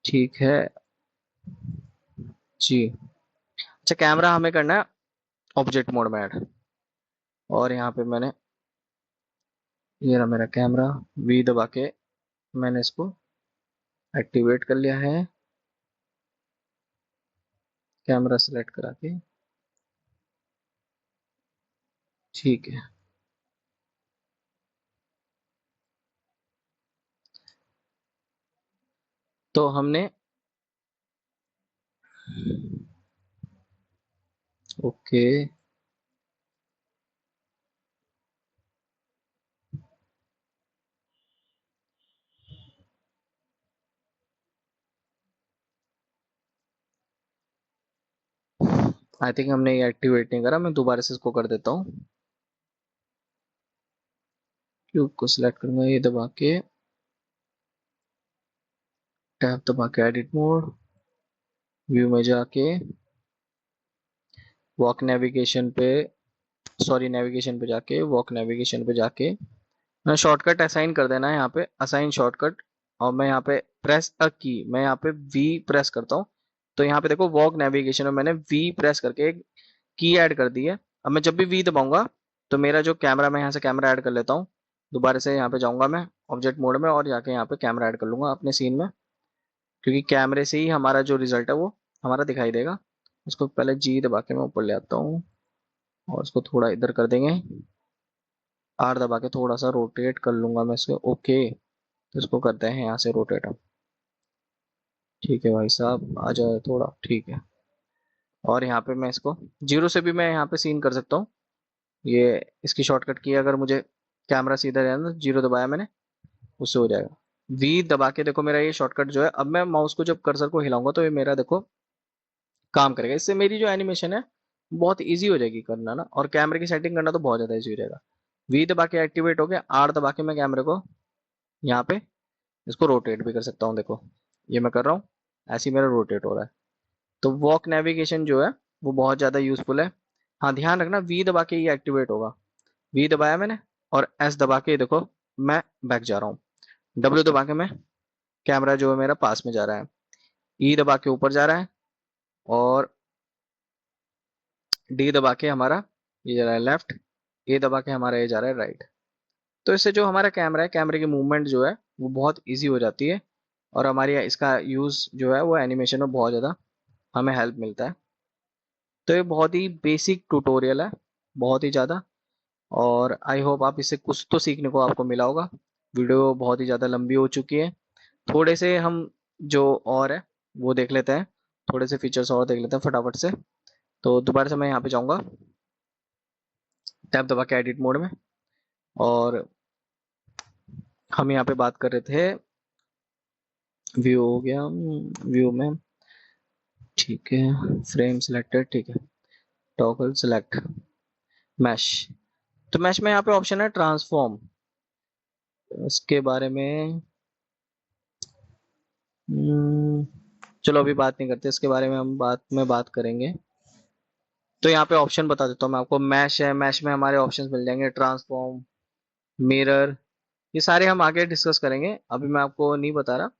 ठीक है जी। अच्छा, कैमरा हमें करना है ऑब्जेक्ट मोड में ऐड। और यहाँ पे मैंने ये रहा मेरा कैमरा, वी दबा के मैंने इसको एक्टिवेट कर लिया है कैमरा सेलेक्ट करा के। ठीक है, तो हमने ओके आई थिंक हमने ये एक्टिवेट नहीं करा, मैं दोबारा से इसको कर देता हूँ। क्यूब को सिलेक्ट करूंगा, ये दबा के टैब दबा के एडिट मोड, व्यू में जाके वॉक नेविगेशन पे, सॉरी नेविगेशन पे जाके वॉक नेविगेशन पे जाके मैं शॉर्टकट असाइन कर देना है यहाँ पे, असाइन शॉर्टकट। और मैं यहाँ पे प्रेस अ की, मैं यहाँ पे वी प्रेस करता हूँ। तो यहाँ पे देखो वॉक नेविगेशन में मैंने वी प्रेस करके एक की ऐड कर दी है। अब मैं जब भी वी दबाऊंगा तो मेरा जो कैमरा, मैं यहाँ से कैमरा ऐड कर लेता हूँ। दोबारा से यहाँ पे जाऊंगा मैं ऑब्जेक्ट मोड में और जाके यहाँ पे कैमरा ऐड कर लूंगा अपने सीन में, क्योंकि कैमरे से ही हमारा जो रिजल्ट है वो हमारा दिखाई देगा। उसको पहले जी दबा के मैं ऊपर ले आता हूँ और उसको थोड़ा इधर कर देंगे, आर दबा के थोड़ा सा रोटेट कर लूंगा मैं इसको। ओके, तो इसको करते हैं यहाँ से रोटेट हम। ठीक है भाई साहब, आ जाए थोड़ा, ठीक है। और यहाँ पे मैं इसको जीरो से भी मैं यहाँ पे सीन कर सकता हूँ। ये इसकी शॉर्टकट की है, अगर मुझे कैमरा सीधा रहना तो जीरो दबाया मैंने, उससे हो जाएगा। वी दबा के देखो मेरा ये शॉर्टकट जो है, अब मैं माउस को जब कर्सर को हिलाऊंगा तो ये मेरा देखो काम करेगा। इससे मेरी जो एनिमेशन है बहुत ईजी हो जाएगी करना ना, और कैमरे की सेटिंग करना तो बहुत ज्यादा ईजी हो जाएगा। वी दबा के एक्टिवेट हो गया, आर दबा के मैं कैमरे को यहाँ पे इसको रोटेट भी कर सकता हूँ। देखो ये मैं कर रहा हूँ, ऐसे ही मेरा रोटेट हो रहा है। तो वॉक नेविगेशन जो है वो बहुत ज़्यादा यूजफुल है। हाँ ध्यान रखना, वी दबा के ये एक्टिवेट होगा। वी दबाया मैंने और एस दबा के देखो मैं बैक जा रहा हूँ। डब्ल्यू दबा के मैं कैमरा जो है मेरा पास में जा रहा है। ई दबा के ऊपर जा रहा है और डी दबा के हमारा ये जा रहा है लेफ्ट। ए दबा के हमारा ये जा रहा है राइट। तो इससे जो हमारा कैमरा है, कैमरे की मूवमेंट जो है वो बहुत ईजी हो जाती है, और हमारी इसका यूज़ जो है वो एनिमेशन में बहुत ज़्यादा हमें हेल्प मिलता है। तो ये बहुत ही बेसिक ट्यूटोरियल है, बहुत ही ज़्यादा। और आई होप आप इससे कुछ तो सीखने को आपको मिला होगा। वीडियो बहुत ही ज़्यादा लंबी हो चुकी है, थोड़े से हम जो और है वो देख लेते हैं, थोड़े से फीचर्स और देख लेते हैं फटाफट से। तो दोबारा से मैं यहाँ पे जाऊँगा टैब दबा के एडिट मोड में, और हम यहाँ पे बात कर रहे थे, व्यू हो गया, व्यू में ठीक है, फ्रेम सिलेक्टेड, ठीक है, टॉगल सिलेक्ट, मैश। तो मैश में यहाँ पे ऑप्शन है ट्रांसफॉर्म, उसके बारे में हम्म, चलो अभी बात नहीं करते इसके बारे में, हम बात में बात करेंगे। तो यहाँ पे ऑप्शन बता देता हूँ मैं आपको। मैश है, मैश में हमारे ऑप्शंस मिल जाएंगे, ट्रांसफॉर्म, मिरर, ये सारे हम आगे डिस्कस करेंगे, अभी मैं आपको नहीं बता रहा।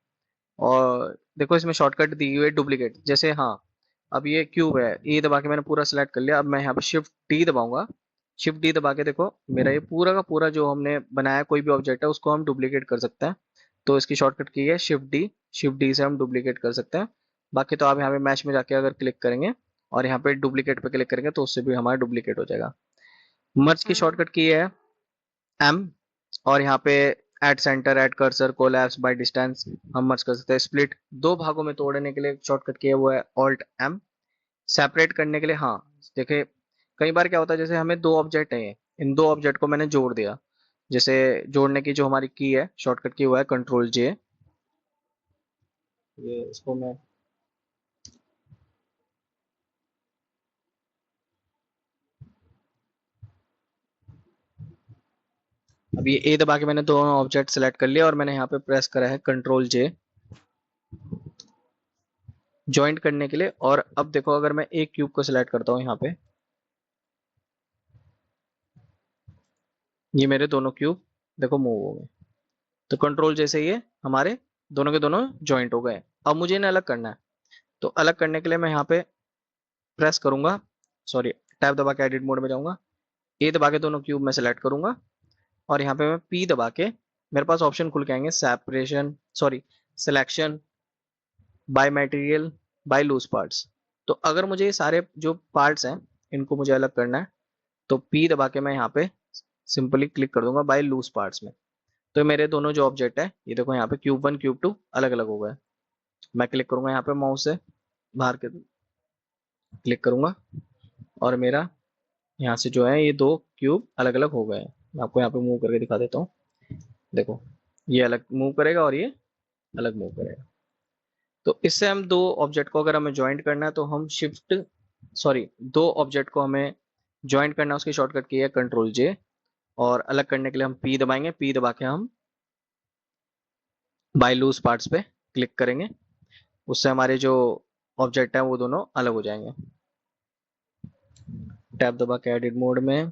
और देखो इसमें शॉर्टकट दी हुई है डुप्लीकेट, जैसे हाँ अब ये क्यूब है, ये दबा के मैंने पूरा सिलेक्ट कर लिया। अब मैं यहाँ पे शिफ्ट डी दबाऊंगा, शिफ्ट डी दबा के देखो मेरा ये पूरा का पूरा जो हमने बनाया कोई भी ऑब्जेक्ट है उसको हम डुप्लीकेट कर सकते हैं। तो इसकी शॉर्टकट की है शिफ्ट डी, शिफ्ट डी से हम डुप्लीकेट कर सकते हैं। बाकी तो आप यहाँ पे मैच में जाके अगर क्लिक करेंगे और यहाँ पे डुप्लीकेट पे क्लिक करेंगे तो उससे भी हमारा डुप्लीकेट हो जाएगा। मर्ज की शॉर्टकट की है एम, और यहाँ पे at centre, at cursor, collapse, by distance हम मर्ज कर सकते हैं। स्प्लिट, दो भागों में तोड़ने के लिए शॉर्टकट की है वो है ऑल्ट एम। सेपरेट करने के लिए हाँ, देखिए कई बार क्या होता है, जैसे हमें दो ऑब्जेक्ट है, इन दो ऑब्जेक्ट को मैंने जोड़ दिया, जैसे जोड़ने की जो हमारी की है शॉर्टकट की वो है कंट्रोल जे। ये इसको मैं अब ये ए दबा के मैंने दोनों ऑब्जेक्ट सेलेक्ट कर लिया और मैंने यहाँ पे प्रेस करा है कंट्रोल जे ज्वाइंट करने के लिए। और अब देखो अगर मैं एक क्यूब को सिलेक्ट करता हूँ यहाँ पे, ये मेरे दोनों क्यूब देखो मूव हो गए। तो कंट्रोल जैसे ये हमारे दोनों के दोनों ज्वाइंट हो गए। अब मुझे इन्हें अलग करना है, तो अलग करने के लिए मैं यहाँ पे प्रेस करूंगा, सॉरी टैब दबा के एडिट मोड में जाऊंगा, ए दबा के दोनों क्यूब में सेलेक्ट करूंगा और यहाँ पे मैं पी दबा के मेरे पास ऑप्शन खुल के आएंगे, separation, sorry selection, by material, by loose parts. तो अगर मुझे ये सारे जो पार्ट्स हैं इनको मुझे अलग करना है तो पी दबा के मैं यहाँ पे सिंपली क्लिक कर दूंगा बाय लूज पार्ट्स में। तो मेरे दोनों जो ऑब्जेक्ट है ये देखो यहाँ पे क्यूब वन क्यूब टू अलग अलग हो गए। मैं क्लिक करूंगा यहाँ पे माउस से बाहर के क्लिक करूंगा और मेरा यहाँ से जो है ये दो क्यूब अलग अलग हो गए हैं। मैं आपको यहाँ पे मूव करके दिखा देता हूँ, देखो ये अलग मूव करेगा और ये अलग मूव करेगा। तो इससे हम दो ऑब्जेक्ट को अगर हमें ज्वाइंट करना है तो हम शिफ्ट, सॉरी दो ऑब्जेक्ट को हमें ज्वाइंट करना है, उसकी शॉर्टकट की है कंट्रोल जे। और अलग करने के लिए हम पी दबाएंगे, पी दबा के हम बाय लूज पार्ट्स पे क्लिक करेंगे। उससे हमारे जो ऑब्जेक्ट है वो दोनों अलग हो जाएंगे। टैब दबा के एडिट मोड में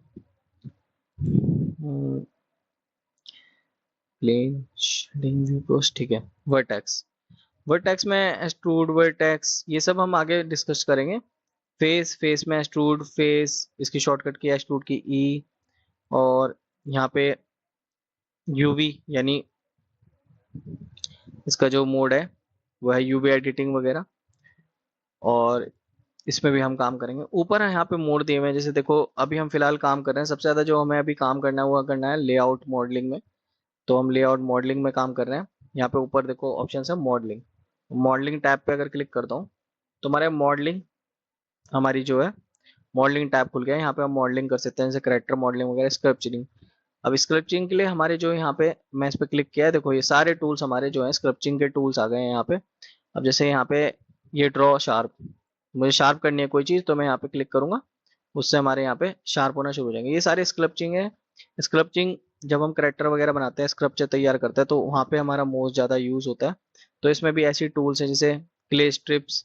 प्लेन शेडिंग व्यू पोस्ट, ठीक है। वर्टेक्स, वर्टेक्स में एक्सट्रूड वर्टेक्स ये सब हम आगे डिस्कस करेंगे। फेस, फेस में एक्सट्रूड फेस, इसकी शॉर्टकट की एक्सट्रूड की ई। और यहाँ पे यूवी यानी इसका जो मोड है वो है यूवी एडिटिंग वगैरह, और इसमें भी हम काम करेंगे। ऊपर है यहाँ पे मोड दिए हुए हैं, जैसे देखो अभी हम फिलहाल काम कर रहे हैं, सबसे ज्यादा जो हमें अभी काम करना है वो करना है लेआउट मॉडलिंग में। तो हम लेआउट मॉडलिंग में काम कर रहे हैं। यहाँ पे ऊपर देखो ऑप्शन है मॉडलिंग, मॉडलिंग टैब पे अगर क्लिक करता हूँ तो हमारे मॉडलिंग, हमारी जो है मॉडलिंग टैब खुल गया है। यहाँ पे हम मॉडलिंग कर सकते हैं, जैसे करेक्टर मॉडलिंग वगैरह, स्क्रप्चरिंग। अब स्क्रप्चिंग के लिए हमारे जो यहाँ पे मैं इस पे क्लिक किया है, देखो ये सारे टूल्स हमारे जो है स्क्रप्चिंग के टूल्स आ गए हैं यहाँ पे। अब जैसे यहाँ पे ये ड्रॉ शार्प, मुझे शार्प करनी है कोई चीज तो मैं यहाँ पे क्लिक करूंगा, उससे हमारे यहाँ पे शार्प होना शुरू हो जाएंगे। ये सारे स्क्रप्चिंग है। स्क्रप्चिंग जब हम करेक्टर वगैरह बनाते हैं, स्क्रप्चर तैयार करते हैं, तो वहाँ पे हमारा मोस्ट ज्यादा यूज होता है। तो इसमें भी ऐसी टूल्स हैं जैसे clay strips,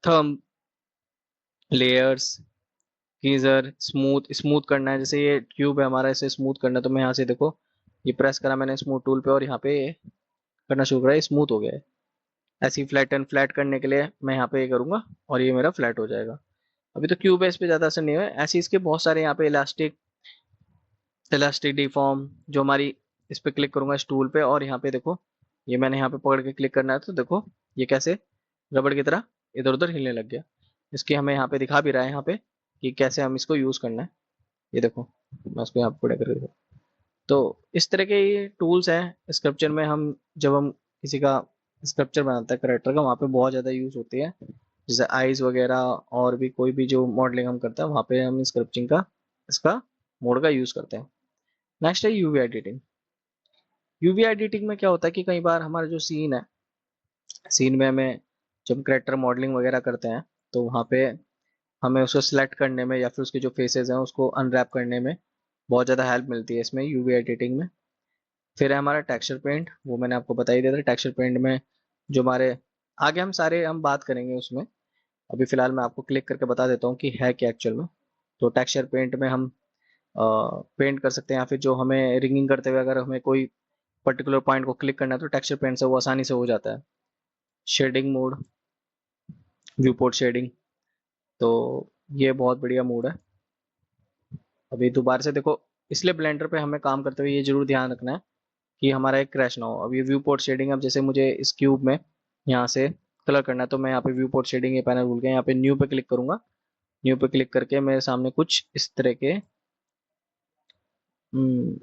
thumb, layers, geyser, smooth, smooth करना है, जैसे ये क्यूब है हमारा, इसे स्मूथ करना है तो मैं यहाँ से देखो ये प्रेस करा मैंने स्मूथ टूल पे, और यहाँ पे करना शुरू करा, स्मूथ हो गया है। ऐसे ही फ्लैटन, फ्लैट करने के लिए मैं यहाँ पे ये करूंगा और ये मेरा फ्लैट हो जाएगा। अभी तो क्यूब है, इस पे ज्यादा असर नहीं हुआ है। ऐसे इसके बहुत सारे यहाँ पे इलास्टिक, इलास्टिक डिफॉर्म जो हमारी, इस पे क्लिक करूंगा इस टूल पे, और यहाँ पे देखो ये मैंने यहाँ पे पकड़ के क्लिक करना है तो देखो ये कैसे रबड़ की तरह इधर उधर हिलने लग गया। इसकी हमें यहाँ पे दिखा भी रहा है यहाँ पे कि कैसे हम इसको यूज करना है। ये देखो मैं इसको यहाँ पे पकड़ करके दिखाऊं। तो इस तरह के ये टूल्स हैं स्क्रप्चर में। हम जब हम किसी का स्क्रप्चर बनाते हैं करेक्टर का, वहाँ पे बहुत ज़्यादा यूज होती है, जैसे आईज वगैरह, और भी कोई भी जो मॉडलिंग हम करते हैं वहाँ पे हम स्क्रप्चिंग का, इसका मोड का यूज करते हैं। नेक्स्ट है यूवी एडिटिंग। यूवी एडिटिंग में क्या होता है कि कई बार हमारा जो सीन है, सीन में हमें जब करेक्टर मॉडलिंग वगैरह करते हैं तो वहाँ पे हमें उसको सिलेक्ट करने में या फिर उसके जो फेसेस हैं उसको अनरैप करने में बहुत ज़्यादा हेल्प मिलती है इसमें यूवी एडिटिंग में। फिर है हमारा टेक्सचर पेंट, वो मैंने आपको बता ही दिया था। टेक्सचर पेंट में जो हमारे आगे हम सारे हम बात करेंगे उसमें, अभी फिलहाल मैं आपको क्लिक करके बता देता हूँ कि है क्या एक्चुअल में। तो टेक्सचर पेंट में हम पेंट कर सकते हैं, या फिर जो हमें रिंगिंग करते हुए अगर हमें कोई पर्टिकुलर पॉइंट को क्लिक करना है तो टेक्सचर पेंट से वो आसानी से हो जाता है। Shading mode, viewport shading, तो ये बहुत बढ़िया मोड है। अभी दोबारा से देखो, इसलिए ब्लेंडर पे हमें काम करते हुए ये जरूर ध्यान रखना है कि हमारा एक क्रैश ना हो। अब ये व्यू पोर्ट शेडिंग, अब जैसे मुझे इस क्यूब में यहाँ से कलर करना है तो मैं यहाँ पे व्यू पोर्ट शेडिंग ये पैनल भूल गया, यहाँ पे न्यू पे क्लिक करूंगा। न्यू पे क्लिक करके मेरे सामने कुछ इस तरह के हम्म,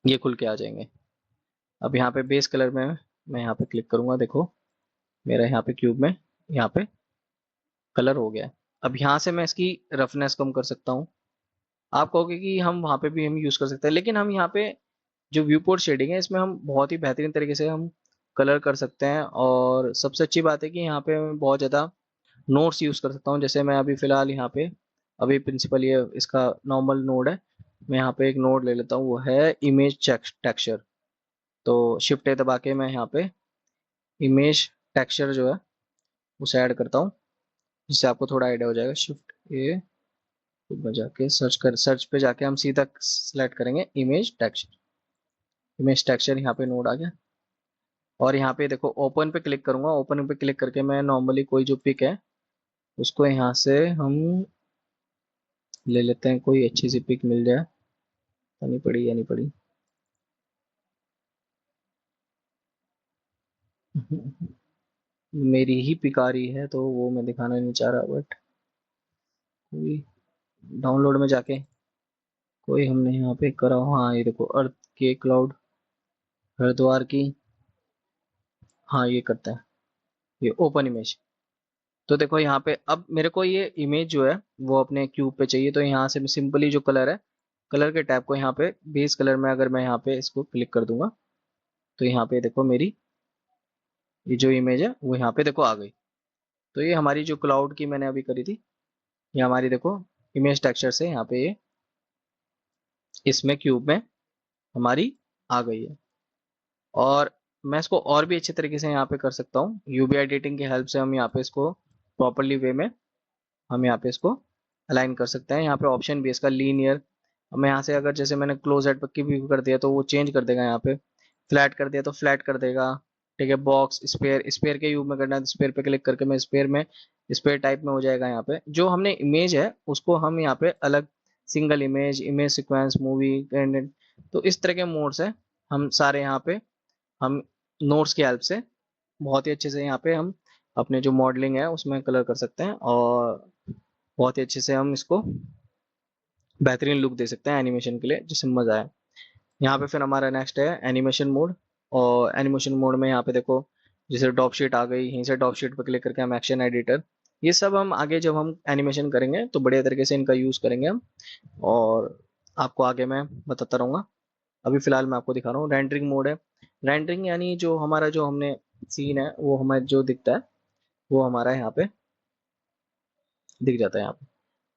ये खुल के आ जाएंगे। अब यहाँ पे बेस कलर में मैं यहाँ पे क्लिक करूंगा, देखो मेरा यहाँ पे क्यूब में यहाँ पे कलर हो गया है। अब यहाँ से मैं इसकी रफनेस कम कर सकता हूँ। आप कहोगे कि हम वहाँ पे भी हम यूज कर सकते हैं, लेकिन हम यहाँ पे जो व्यू पोर्ट शेडिंग है इसमें हम बहुत ही बेहतरीन तरीके से हम कलर कर सकते हैं। और सबसे अच्छी बात है कि यहाँ पे मैं बहुत ज़्यादा नोड्स यूज़ कर सकता हूँ। जैसे मैं अभी फ़िलहाल यहाँ पे अभी प्रिंसिपल ये इसका नॉर्मल नोड है, मैं यहाँ पे एक नोड ले लेता हूँ, वो है इमेज टेक्सचर। तो शिफ्ट ए दबा के मैं यहाँ पे इमेज टेक्सचर जो है उसे ऐड करता हूँ, जिससे आपको थोड़ा आइडिया हो जाएगा। शिफ्ट ए में जाके सर्च कर, सर्च पे जाके हम सीधा सेलेक्ट करेंगे इमेज टेक्सचर। इमेज टेक्सचर यहाँ पे नोड आ गया, और यहाँ पे देखो ओपन पे क्लिक करूंगा। ओपन पे क्लिक करके मैं नॉर्मली कोई जो पिक है उसको यहाँ से हम ले लेते हैं, कोई अच्छी सी पिक मिल जाए। नहीं पड़ी या नहीं पड़ी मेरी ही पिक आ रही है तो वो मैं दिखाना नहीं चाह रहा, बट कोई डाउनलोड में जाके कोई हमने यहाँ पे करा हो। हाँ ये देखो अर्थ के क्लाउड हरिद्वार की, हाँ ये करता है, ये ओपन इमेज। तो देखो यहाँ पे अब मेरे को ये इमेज जो है वो अपने क्यूब पे चाहिए, तो यहाँ से सिंपली जो कलर है, कलर के टैब को यहाँ पे बेस कलर में अगर मैं यहाँ पे इसको क्लिक कर दूंगा तो यहाँ पे देखो मेरी ये जो इमेज है वो यहाँ पे देखो आ गई। तो ये हमारी जो क्लाउड की मैंने अभी करी थी, ये हमारी देखो इमेज टेक्सचर से यहाँ पे ये इसमें क्यूब में हमारी आ गई है। और मैं इसको और भी अच्छे तरीके से यहाँ पे कर सकता हूँ, यूवी एडिटिंग की हेल्प से हम यहाँ पे इसको प्रॉपरली वे में हम यहाँ पे इसको अलाइन कर सकते हैं। यहाँ पे ऑप्शन भी है इसका लीनियर। मैं यहाँ से अगर जैसे मैंने क्लोज एट की व्यू कर दिया तो वो चेंज कर देगा, यहाँ पे फ्लैट कर दिया तो फ्लैट कर देगा। ठीक है, बॉक्स स्पेयर, स्पेयर के व्यू में करना है तो स्पेयर पे क्लिक करके मैं स्पेयर में, स्पेयर टाइप में हो जाएगा। यहाँ पे जो हमने इमेज है उसको हम यहाँ पे अलग, single image, image sequence, movie candid, तो इस तरह के मोड्स है। हम सारे यहाँ पे हम नोट्स की हेल्प से बहुत ही अच्छे से यहाँ पे हम अपने जो मॉडलिंग है उसमें कलर कर सकते हैं, और बहुत ही अच्छे से हम इसको बेहतरीन लुक दे सकते हैं एनिमेशन के लिए, जिससे मजा आए। यहाँ पे फिर हमारा नेक्स्ट है एनिमेशन मोड। और एनिमेशन मोड में यहाँ पे देखो, जैसे टॉप शीट आ गई, यहीं से टॉप शीट पर क्लिक करके हम एक्शन एडिटर, ये सब हम आगे जब हम एनिमेशन करेंगे तो बढ़िया तरीके से इनका यूज करेंगे हम, और आपको आगे मैं बताता रहूंगा। अभी फिलहाल मैं आपको दिखा रहा हूँ रेंडरिंग मोड है। रेंडरिंग यानी जो हमारा जो हमने सीन है वो हमें जो दिखता है वो हमारा यहाँ पे दिख जाता है यहाँ पे।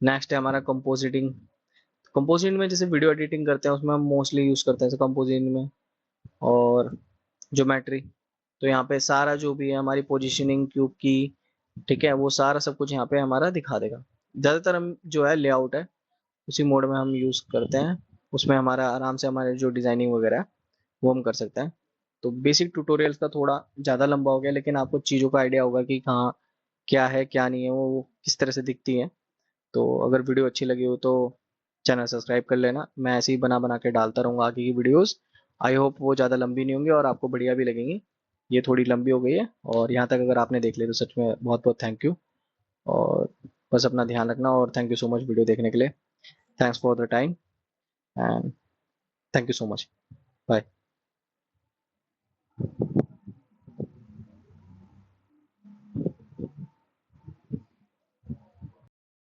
नेक्स्ट है हमारा कंपोजिटिंग। कंपोजिट में जैसे वीडियो एडिटिंग करते हैं उसमें हम मोस्टली यूज करते हैं कंपोजिट में। और ज्योमेट्री, तो यहाँ पे सारा जो भी है हमारी पोजीशनिंग क्यूब की, ठीक है, वो सारा सब कुछ यहाँ पे हमारा दिखा देगा। ज़्यादातर हम जो है लेआउट है उसी मोड में हम यूज़ करते हैं। उसमें हमारा आराम से हमारे जो डिज़ाइनिंग वगैरह है वो हम कर सकते हैं। तो बेसिक ट्यूटोरियल्स का थोड़ा ज़्यादा लंबा हो गया, लेकिन आपको चीज़ों का आइडिया होगा कि कहाँ क्या है क्या नहीं है, वो किस तरह से दिखती है। तो अगर वीडियो अच्छी लगी हो तो चैनल सब्सक्राइब कर लेना, मैं ऐसे ही बना बना के डालता रहूँगा आगे की वीडियोस। आई होप वो ज़्यादा लंबी नहीं होंगी और आपको बढ़िया भी लगेंगी। ये थोड़ी लंबी हो गई है, और यहाँ तक अगर आपने देख लिया तो सच में बहुत बहुत थैंक यू। और बस अपना ध्यान रखना, और thank you so much video देखने के लिए। Thanks for the time and thank you so much. Bye.